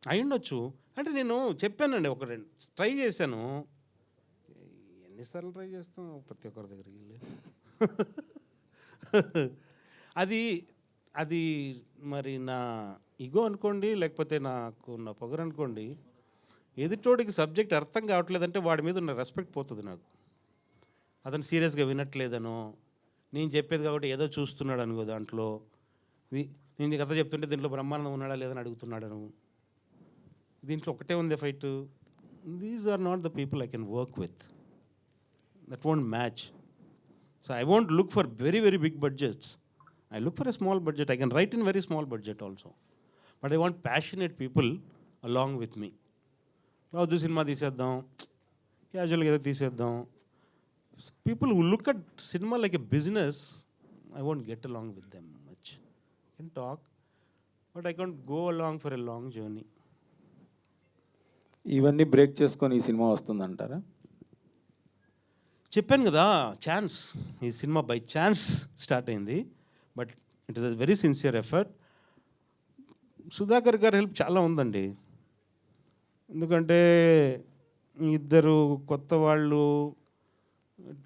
అయి ఉండొచ్చు. అంటే నేను చెప్పానండి, ఒక 2 ట్రై చేశాను. ఎన్నిసార్లు ట్రై చేస్తాం ప్రతి ఒక్కరి దగ్గరికి వెళ్ళి. అది మరి నా ఇగో అనుకోండి, లేకపోతే నాకు నా పొగరు అనుకోండి. ఎదుటోడికి సబ్జెక్ట్ అర్థం కావట్లేదంటే వాడి మీద ఉన్న రెస్పెక్ట్ పోతుంది నాకు. అతను సీరియస్గా వినట్లేదనో, నేను చెప్పేది కాబట్టి ఏదో చూస్తున్నాడు అనుకో, దాంట్లో నేను కథ చెప్తుంటే దీంట్లో బ్రహ్మానందం ఉన్నాడా లేదని అడుగుతున్నాడను. దీంట్లో ఒకటే ఉంది fight. These are not the people I can work with. That won't match. So I won't look for very very big budgets. I look for a small budget. I can write in very small budget also. But I want passionate people along with me. Now, cinema తీసేద్దాం, క్యాజువల్గా ఏదో తీసేద్దాం. People who look at cinema like a business, I won't get along with them much. I can talk, but I can't go along for a long journey. ఇవన్నీ break చేసుకొని ఈ cinema వస్తుందంటారా? చెప్పాను కదా, chance. ఈ సినిమా బై ఛాన్స్ స్టార్ట్ అయింది. But it is a very sincere effort. Sudhakar గారి help చాలా ఉందండి. ఎందుకంటే ఇద్దరు కొత్త వాళ్ళు,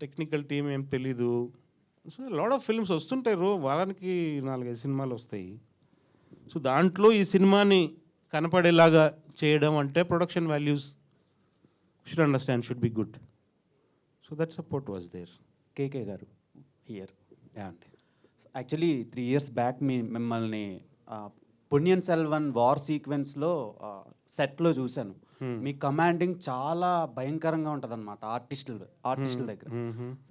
టెక్నికల్ టీం ఏం తెలీదు. సో లాట్ ఆఫ్ ఫిల్మ్స్ వస్తుంటాయి, వారానికి 4-5 సినిమాలు వస్తాయి. సో దాంట్లో ఈ సినిమాని కనపడేలాగా చేయడం అంటే production values should understand, should be good. So that support was there. KK గారు హియర్. అండి, యాక్చువల్లీ 3 years బ్యాక్ మిమ్మల్ని పొన్నియిన్ సెల్వన్ వార్ సీక్వెన్స్లో సెట్లో చూశాను. మీ కమాండింగ్ చాలా భయంకరంగా ఉంటుంది అనమాట ఆర్టిస్టుల దగ్గర.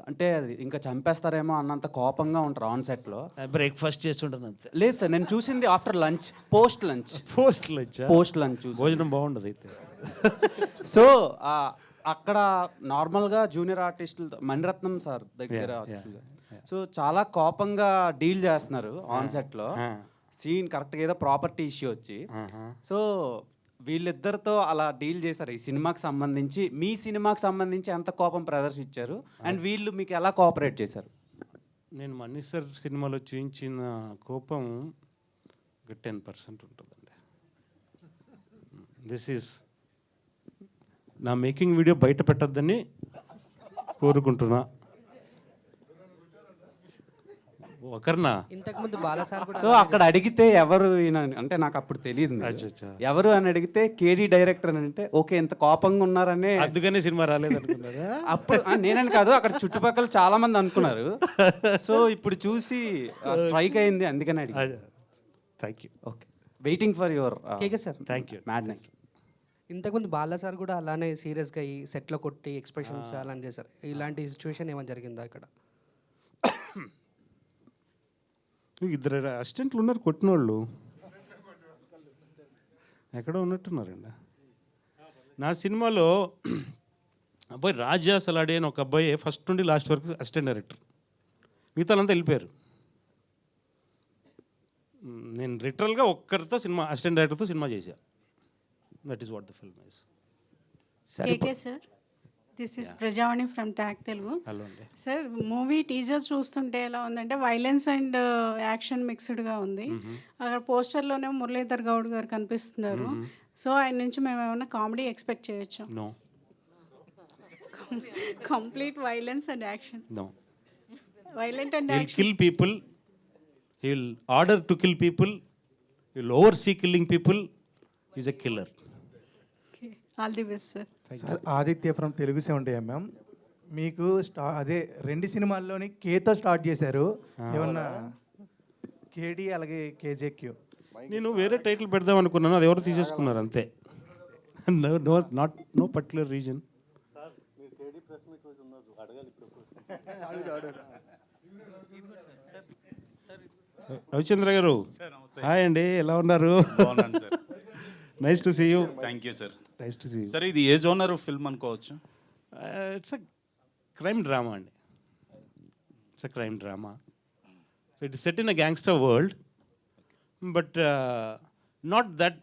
అంటే అది ఇంకా చంపేస్తారేమో అన్నంత కోపంగా ఉంటారు ఆన్ సెట్లో. బ్రేక్ఫాస్ట్ చేస్తుంటాను అంతే. లేదు సార్, నేను చూసింది ఆఫ్టర్ లంచ్, పోస్ట్ లంచ్ చూసి. భోజనం బాగుండదు అయితే. సో అక్కడ నార్మల్గా జూనియర్ ఆర్టిస్టులతో మణిరత్నం సార్ దగ్గర సో చాలా కోపంగా డీల్ చేస్తున్నారు ఆన్ సెట్లో. సీన్ కరెక్ట్గా ఏదో ప్రాపర్టీ ఇష్యూ వచ్చి, సో వీళ్ళిద్దరితో అలా డీల్ చేశారు. ఈ సినిమాకి సంబంధించి, మీ సినిమాకి సంబంధించి ఎంత కోపం ప్రదర్శించారు అండ్ వీళ్ళు మీకు ఎలా కోఆపరేట్ చేశారు? నేను మనీషర్ సినిమాలో చూపించిన కోపం 10% ఉంటుందండి. దిస్ ఈజ్ నా మేకింగ్ వీడియో బయట పెట్టద్దని కోరుకుంటున్నా. ఒకరినా ఇంతకుముందు బాలసార్ కూడా. సో అక్కడ అడిగితే ఎవరు అంటే నాకు అప్పుడు తెలియదు ఎవరు అని అడిగితే కేడీ డైరెక్టర్ అని అంటే ఓకే ఇంత కోపంగా ఉన్నారనే, అందుకనే సినిమా రాలేదు అనుకున్నారా? అప్పుడు నేనని కాదు, అక్కడ చుట్టుపక్కల చాలా మంది అనుకున్నారు. సో ఇప్పుడు చూసి స్ట్రైక్ అయింది, అందుకని అడిగి. Thank you. Okay, waiting for your KK sir. Thank you. Madness. ఇంతకుముందు బాలా సార్ కూడా అలానే సీరియస్గా ఈ సెట్లో కొట్టి ఎక్స్ప్రెషన్స్ అలాంటి చేశారు. ఇలాంటి సిచ్యువేషన్ ఏమైనా జరిగిందా ఇక్కడ? ఇద్దరు అసిస్టెంట్లు ఉన్నారు కొట్టిన వాళ్ళు, ఎక్కడో ఉన్నట్టున్నారండి. నా సినిమాలో అబ్బాయి రాజా సలాడే అని ఒక అబ్బాయి ఫస్ట్ నుండి లాస్ట్ వరకు అసిస్టెంట్ డైరెక్టర్, మిగతాలంతా వెళ్ళిపోయారు. నేను లిటరల్గా ఒక్కరితో సినిమా అసిస్టెంట్ డైరెక్టర్తో సినిమా చేశాను. That is what the film is. KK sir, this is Prajavani from tag Telugu. Hello అండి సార్, మూవీ టీజర్ చూస్తుంటే ఎలా ఉందంటే వైలెన్స్ అండ్ యాక్షన్ మిక్స్డ్గా ఉంది. అక్కడ పోస్టర్లోనే మురళీధర్ గౌడ్ గారు కనిపిస్తున్నారు. సో ఆయన నుంచి మేము ఏమైనా కామెడీ ఎక్స్పెక్ట్ చేయొచ్చు? No, complete violence and action. No, violent and he'll action. kill people, he'll order to kill people, he'll oversee killing people. He's a killer. All the best sir. Sir, Aditya from Telugu 70mm. మీకు అదే 2 సినిమాల్లోని కేతో start చేశారు. ఏమన్నా కేడి అలాగే కేజేక్యూ? నేను వేరే title పెడదాం అనుకున్నాను, అది ఎవరు తీసేసుకున్నారు అంతే. No particular reason. రవిచంద్ర గారు, హాయ్ అండి, ఎలా ఉన్నారు? Nice to see you. Thank you sir. Nice to see you. Sir, ఇది ఏ జోనర్ ఫిల్మ్ అనుకోవచ్చు? ఇట్స్ అ క్రైమ్ డ్రామా అండి. It's a crime drama. So it is set in a gangster world, but not that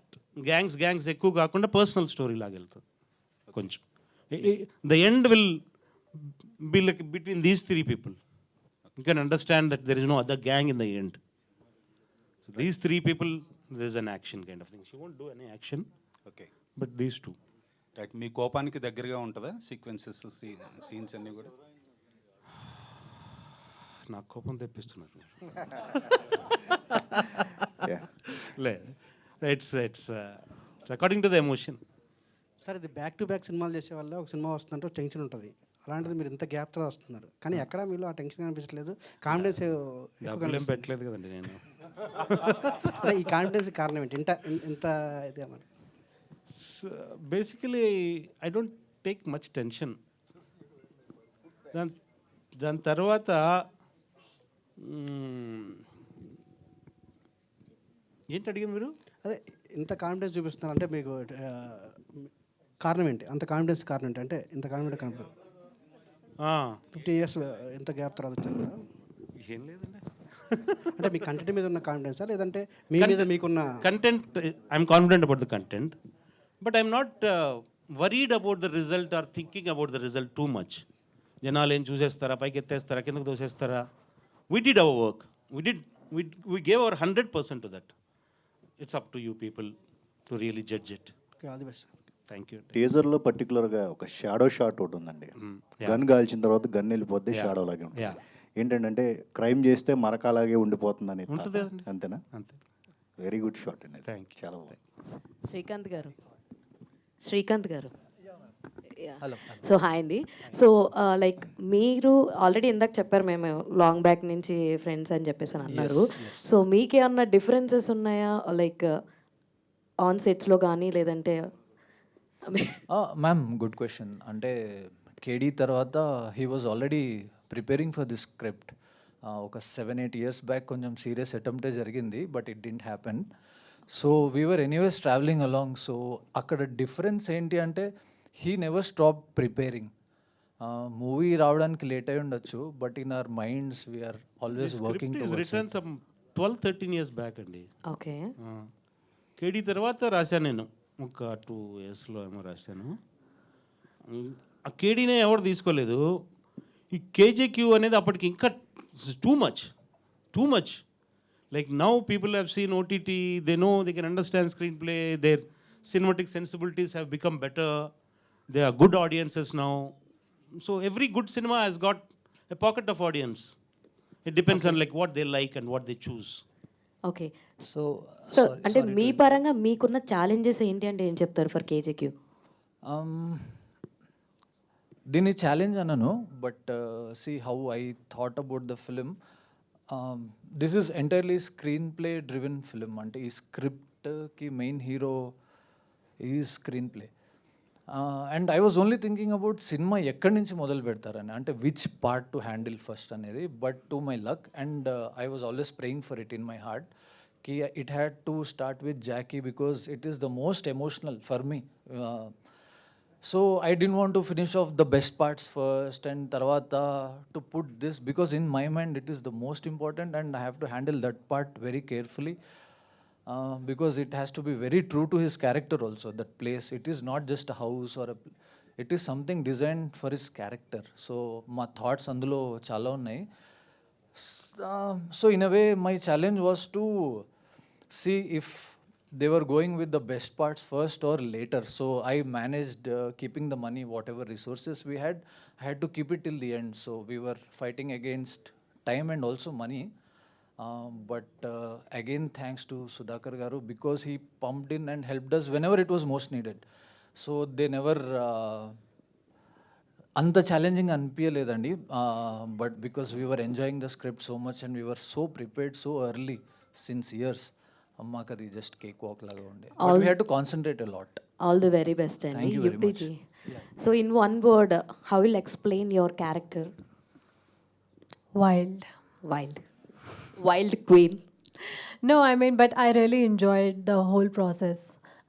gangs ఎక్కువ కాకుండా personal story లాగా వెళ్తుంది కొంచెం. The end will be like between these 3 people. You can understand that there is no other gang in the end. So these three people, there's an action kind of thing. She won't do any action, okay but these two. Right. మీ కోపానికి దగ్గరగా ఉంటుందా sequences scenes అన్నీ కూడా? నాకు కోపం తెప్పిస్తున్నారు. Yeah. లేదు, it's according to the emotion. Sir ఇది బ్యాక్ టు బ్యాక్ సినిమాలు చేసే వల్ల ఒక సినిమా వస్తుందంటే టెన్షన్ ఉంటుంది. అలాంటిది మీరు ఇంత గ్యాప్ తర్వాత వస్తున్నారు, కానీ ఎక్కడ మీలో ఆ టెన్షన్ కనిపించలేదు. కాన్ఫిడెన్స్ డబ్బులు ఏం పెట్టలేదు కదండి నేను. ఈ కాన్ఫిడెన్స్ కారణం ఏంటి? ఇంత ఇదే మరి basically I don't take much tension. దాని తర్వాత ఏంటి అడిగారు మీరు? అదే ఇంత కాన్ఫిడెన్స్ చూపిస్తున్నారు అంటే మీకు కారణం ఏంటి? అంత కాన్ఫిడెన్స్ కారణం ఏంటి? అంటే ఇంత కాన్ఫిడెంట్ కనపడదు. 15 years ఇంత గ్యాప్ తర్వాత వచ్చింది కదా. ఏం లేదండి, అంటే మీ కంటెంట్ మీద ఉన్న కాన్ఫిడెన్సా లేదంటే మీ మీద మీకున్న content? I'm confident about the content, but I'm not worried about the result or thinking about the result too much. జనాలు ఏం చూసేస్తారా, పైకి ఎత్తేస్తారా, కిందకు దోసేస్తారా? We did our work, we gave our 100% to that. It's up to you people to really judge it. All the best. Thank you. టీజర్లో పర్టికులర్గా ఒక షాడో షాట్ ఒకటి ఉందండి. గన్ కాల్చిన తర్వాత గన్ వెళ్ళిపోద్ది, షాడో లాగే ఉంటుంది. ఏంటంటే క్రైమ్ చేస్తే మరకాలాగే ఉండిపోతుందని. అంతేనా? అంతే. వెరీ గుడ్ షాట్ అండి. Thank you. చాలా బాగుంది. శ్రీకాంత్ గారు హలో. సో హాయ్ అండి. సో లైక్ మీరు ఆల్రెడీ ఇందాక చెప్పారు మేము లాంగ్ బ్యాక్ నుంచి ఫ్రెండ్స్ అని చెప్పేసి అని అన్నారు. సో మీకేమన్నా డిఫరెన్సెస్ ఉన్నాయా లైక్ ఆన్ సెట్స్లో కానీ లేదంటే? Ma'am good question. అంటే కేడీ తర్వాత he was already preparing for this script. ఒక 7-8 years బ్యాక్ కొంచెం సీరియస్ అటెంప్టే జరిగింది, but it didn't happen. So we're anyways travelling along. So అక్కడ డిఫరెన్స్ ఏంటి అంటే he never stop preparing. Movie రావడానికి లేట్ అయి ఉండొచ్చు, but in our minds we're always working towards. Return some 12-13 years back అండి. ఓకే. కేడీ తర్వాత రాశాను నేను, ఒక 2 yearsలో ఏమో రాశాను. ఆ కేడీనే ఎవరు తీసుకోలేదు. ఈ కేజేక్యూ అనేది అప్పటికి ఇంకా too much. Like now people have seen OTT, they know they can understand screenplay, their cinematic sensibilities have become better, they are good audiences now. So every good cinema has got a pocket of audience. It depends on like what they like and what they choose. Okay. So అంటే మీ పరంగా మీకున్న challenges ఏంటి అంటే ఏం చెప్తారు for కేజేక్యూ? దీన్ని challenge అనను, but see how I thought about the film. This is entirely screenplay driven film. అంటే ఈ స్క్రిప్ట్కి main hero is screenplay. And I was only thinking about cinema ఎక్కడి నుంచి మొదలు పెడతారని, అంటే which part to handle first అనేది. But to my luck and I was always praying for it in my heart కి it had to start with Jackie because it is the most emotional for me. So I didn't want to finish off the best parts first and tarvata to put this, because in my mind it is the most important and I have to handle that part very carefully, because it has to be very true to his character also, that place. It is not just a house or it is something designed for his character. So my thoughts andulo chala unnai. So in a way my challenge was to see if they were going with the best parts first or later. So I managed keeping the money, whatever resources we had, I had to keep it till the end. So we were fighting against time and also money. But again, thanks to Sudhakar Garu, because he pumped in and helped us whenever it was most needed. So they never అంత challenging అనిపించలేదండి. But because we were enjoying the script so much and we were so prepared so early since years. మాకు అది just cake walk లాగా ఉండే. But we had to concentrate a lot. All the very best అండి. Thank you very much. యుక్తిజీ, so in one word how will explain your character? Wild. Wild queen. No, I mean, but I really enjoyed the whole process.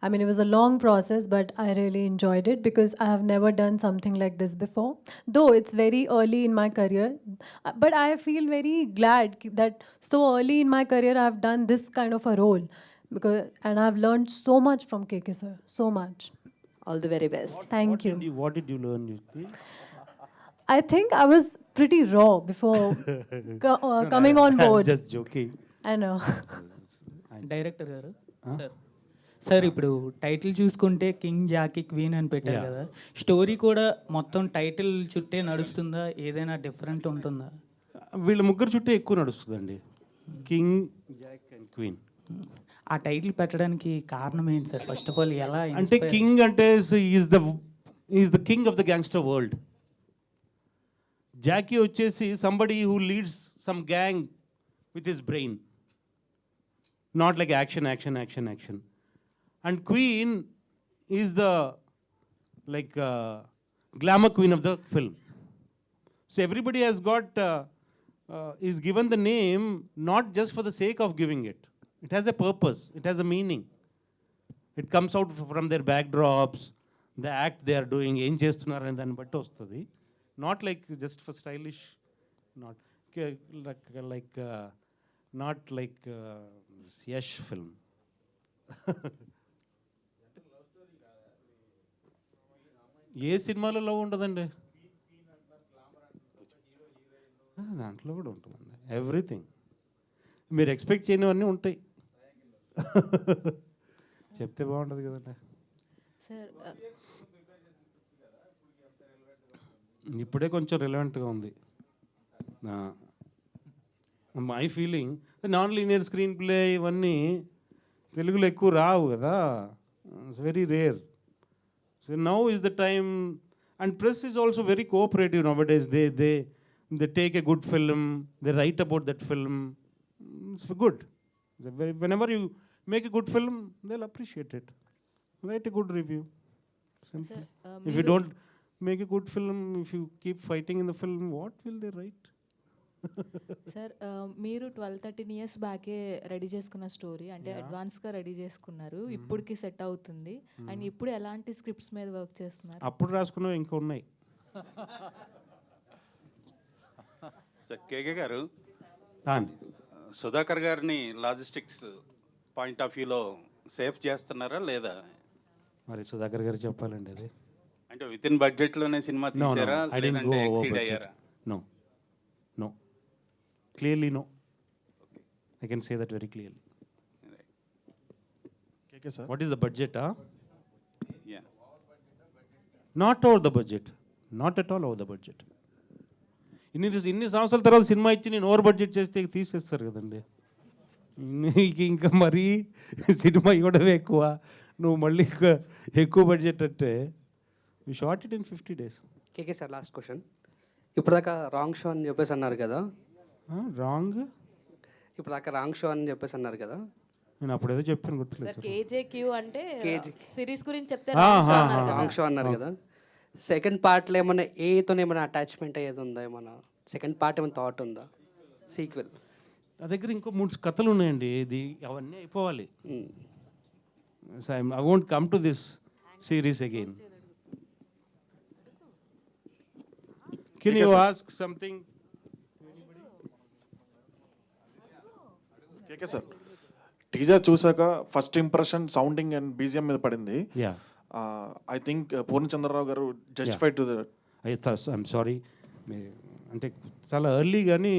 I mean, it was a long process, but I really enjoyed it because I have never done something like this before. Though it's very early in my career, but I feel very glad that so early in my career I have done this kind of a role, and I've learned so much from KK sir, so much. All the very best. Thank you. What did you learn, Yukti? I think I was pretty raw before coming on board. Just joking. I know. Director గారు sir ఇప్పుడు title చూసుకుంటే king Jackie queen అని పెట్టారు కదా, story కూడా మొత్తం title చుట్టే నడుస్తుందా, ఏదైనా డిఫరెంట్ ఉంటుందా? వీళ్ళ ముగ్గురు చుట్టూ ఎక్కువ నడుస్తుందండి, కింగ్ జాక్ అండ్ క్వీన్. ఆ టైటిల్ పెట్టడానికి కారణం ఏంటి సార్? ఫస్ట్ ఆఫ్ ఆల్ ఎలా అంటే కింగ్ అంటే is the king of the gangster world. Jackie వచ్చేసి somebody who leads some gang with his brain, not like action action action action. And queen is the like glamour queen of the film. So everybody has got is given the name not just for the sake of giving it. It has a purpose, it has a meaning. It comes out from their backdrops, the act they are doing, ఏం చేస్తున్నారు అని దాన్ని బట్టి వస్తుంది. Not like just for stylish, not like not like Yash film. ఏ సినిమాలో love ఉంటుందండి? దాంట్లో కూడా ఉంటుందండి, ఎవ్రీథింగ్. మీరు ఎక్స్పెక్ట్ చేయనివన్నీ ఉంటాయి. చెప్తే బాగుంటుంది కదండి. సార్ ఇప్పుడే కొంచెం రిలవెంట్గా ఉంది. My feeling non linear screen play ఇవన్నీ తెలుగులో ఎక్కువ రావు కదా, it's very rare. So now is the time, and press is also very cooperative now days. They take a good film, they write about that film. It's good. Whenever you make a good film, they'll appreciate it. Write a good review. Simple. Sir, if you don't make a good film, if you keep fighting in the film, what will they write? Sir మీరు 12-13 years బ్యాకే ready చేసుకున్న story, అంటే అడ్వాన్స్గా ready చేసుకున్నారు, ఇప్పటికి set అవుతుంది. And ఇప్పుడు ఎలాంటి scripts మీద వర్క్ చేస్తున్నారు? అప్పుడు రాసుకున్నవి ఇంకా ఉన్నాయి. సార్ కేకే గారు, అండి సుధాకర్ గారిని లాజిస్టిక్స్ పాయింట్ ఆఫ్ వ్యూలో సేఫ్ చేస్తున్నారా లేదా? మరి సుధాకర్ గారు చెప్పాలండి అది. అంటే విత్ ఇన్ బడ్జెట్లోనే సినిమా తీసారా లేదంటే ఎక్సీడ్ అయ్యారా? No no, clearly no. I can say that very clearly. What is the budget? Not over the budget, not at all over the budget. ఇన్ని సంవత్సరాల తర్వాత సినిమా ఇచ్చి నేను ఓవర్ బడ్జెట్ చేస్తే తీసేస్తారు కదండి. ఇంకా మరీ సినిమా ఇవ్వడమే ఎక్కువ, నువ్వు మళ్ళీ ఎక్కువ బడ్జెట్ అంటే we shot it in 50 days. KK sir, last question. ఇప్పుడు దాకా రాంగ్ షో అని చెప్పేసి అన్నారు కదా. రాంగ్? ఇప్పుడు దాకా రాంగ్ షో అని చెప్పేసి అన్నారు కదా. నేను అప్పుడు ఏదో చెప్పాను, గుర్తులేదు. సార్ KJQ అంటే సిరీస్ గురించి చెప్తే రాంగ్ షో అన్నారు కదా. సెకండ్ పార్ట్లో ఏమైనా ఏతో ఏమైనా అటాచ్మెంట్ అయ్యేది ఉందా? ఏమన్నా సెకండ్ పార్ట్ ఏమైనా థాట్ ఉందా? సీక్వెల్ నా దగ్గర ఇంకో 3 కథలు ఉన్నాయండి, ఇది అవన్నీ అయిపోవాలి. So I won't come to this series again. Can you ask something? KK sir, teaser చూసాక first impression sounding and BGM మీద పడింది. ఐ థింక్ పూర్ణచంద్రరావు గారు justified to that. I'm sorry, అంటే చాలా ఎర్లీ కానీ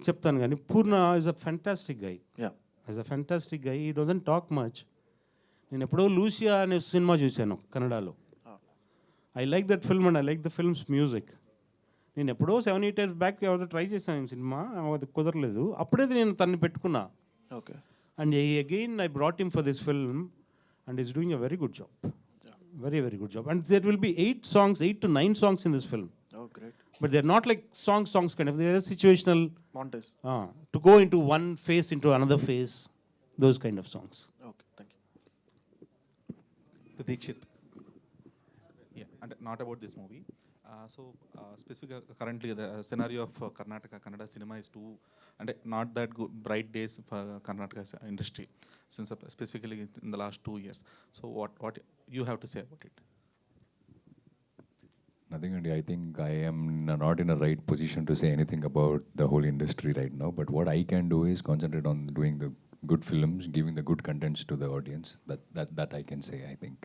చెప్తాను కానీ పూర్ణ is a fantastic guy. Is a fantastic గై. ఈ డజంట్ టాక్ మచ్. నేను ఎప్పుడో లూసియా అనే సినిమా చూశాను కన్నడలో. I like that film and I like the films music. నేను ఎప్పుడో 7-8 years బ్యాక్ ఎవరో ట్రై చేశాను సినిమా, అది కుదరలేదు. అప్పుడే నేను తన్ని పెట్టుకున్నా. Okay. And again I brought him for this film and is doing a very good job. Very, very good job. And there will be 8 to 9 songs in this film. Oh, great. But they're not like songs kind of. They're situational. Montage. To go into one phase into another phase. Those kind of songs. Okay, thank you. Dikshit. Yeah, and not about this movie. Specifically, currently the scenario of Karnataka Kannada cinema is too, and not that good, bright days for Karnataka industry, since specifically in the last 2 years. So what you have to say about it? Nothing, Andy. I think I am not in a right position to say anything about the whole industry right now. But what I can do is concentrate on doing the good films, giving the good contents to the audience. That I can say, I think.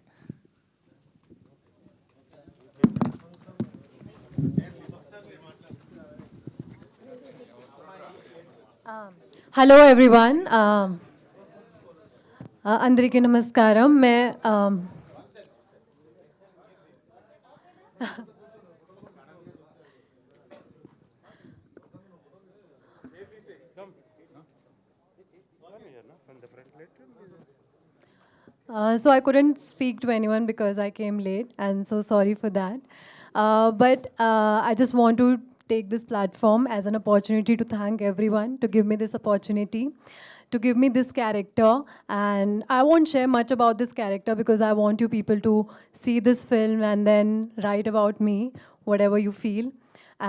Hello everyone, అందరికీ నమస్కారం. So I couldn't speak to anyone because I came late, and so sorry for that. But I just want to take this platform as an opportunity to thank everyone to give me this opportunity, to give me this character. And I won't share much about this character because I want you people to see this film and then write about me, whatever you feel.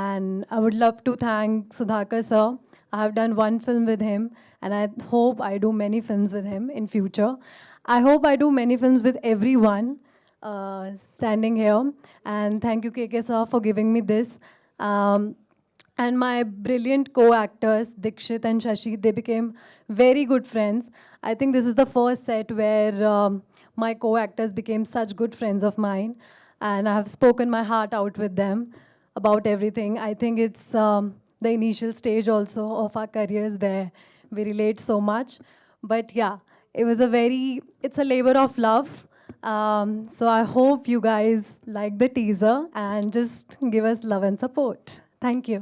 And I would love to thank Sudhakar sir. I have done one film with him, and I hope I do many films with him in future. I hope I do many films with everyone standing here. And thank you, KK sir, for giving me this. And my brilliant co-actors, Dikshit and Shashi, they became very good friends. I think this is the first set where my co-actors became such good friends of mine. And I have spoken my heart out with them about everything. I think it's the initial stage also of our careers where we relate so much. But yeah, it's a labor of love. So I hope you guys like the teaser and just give us love and support. Thank you.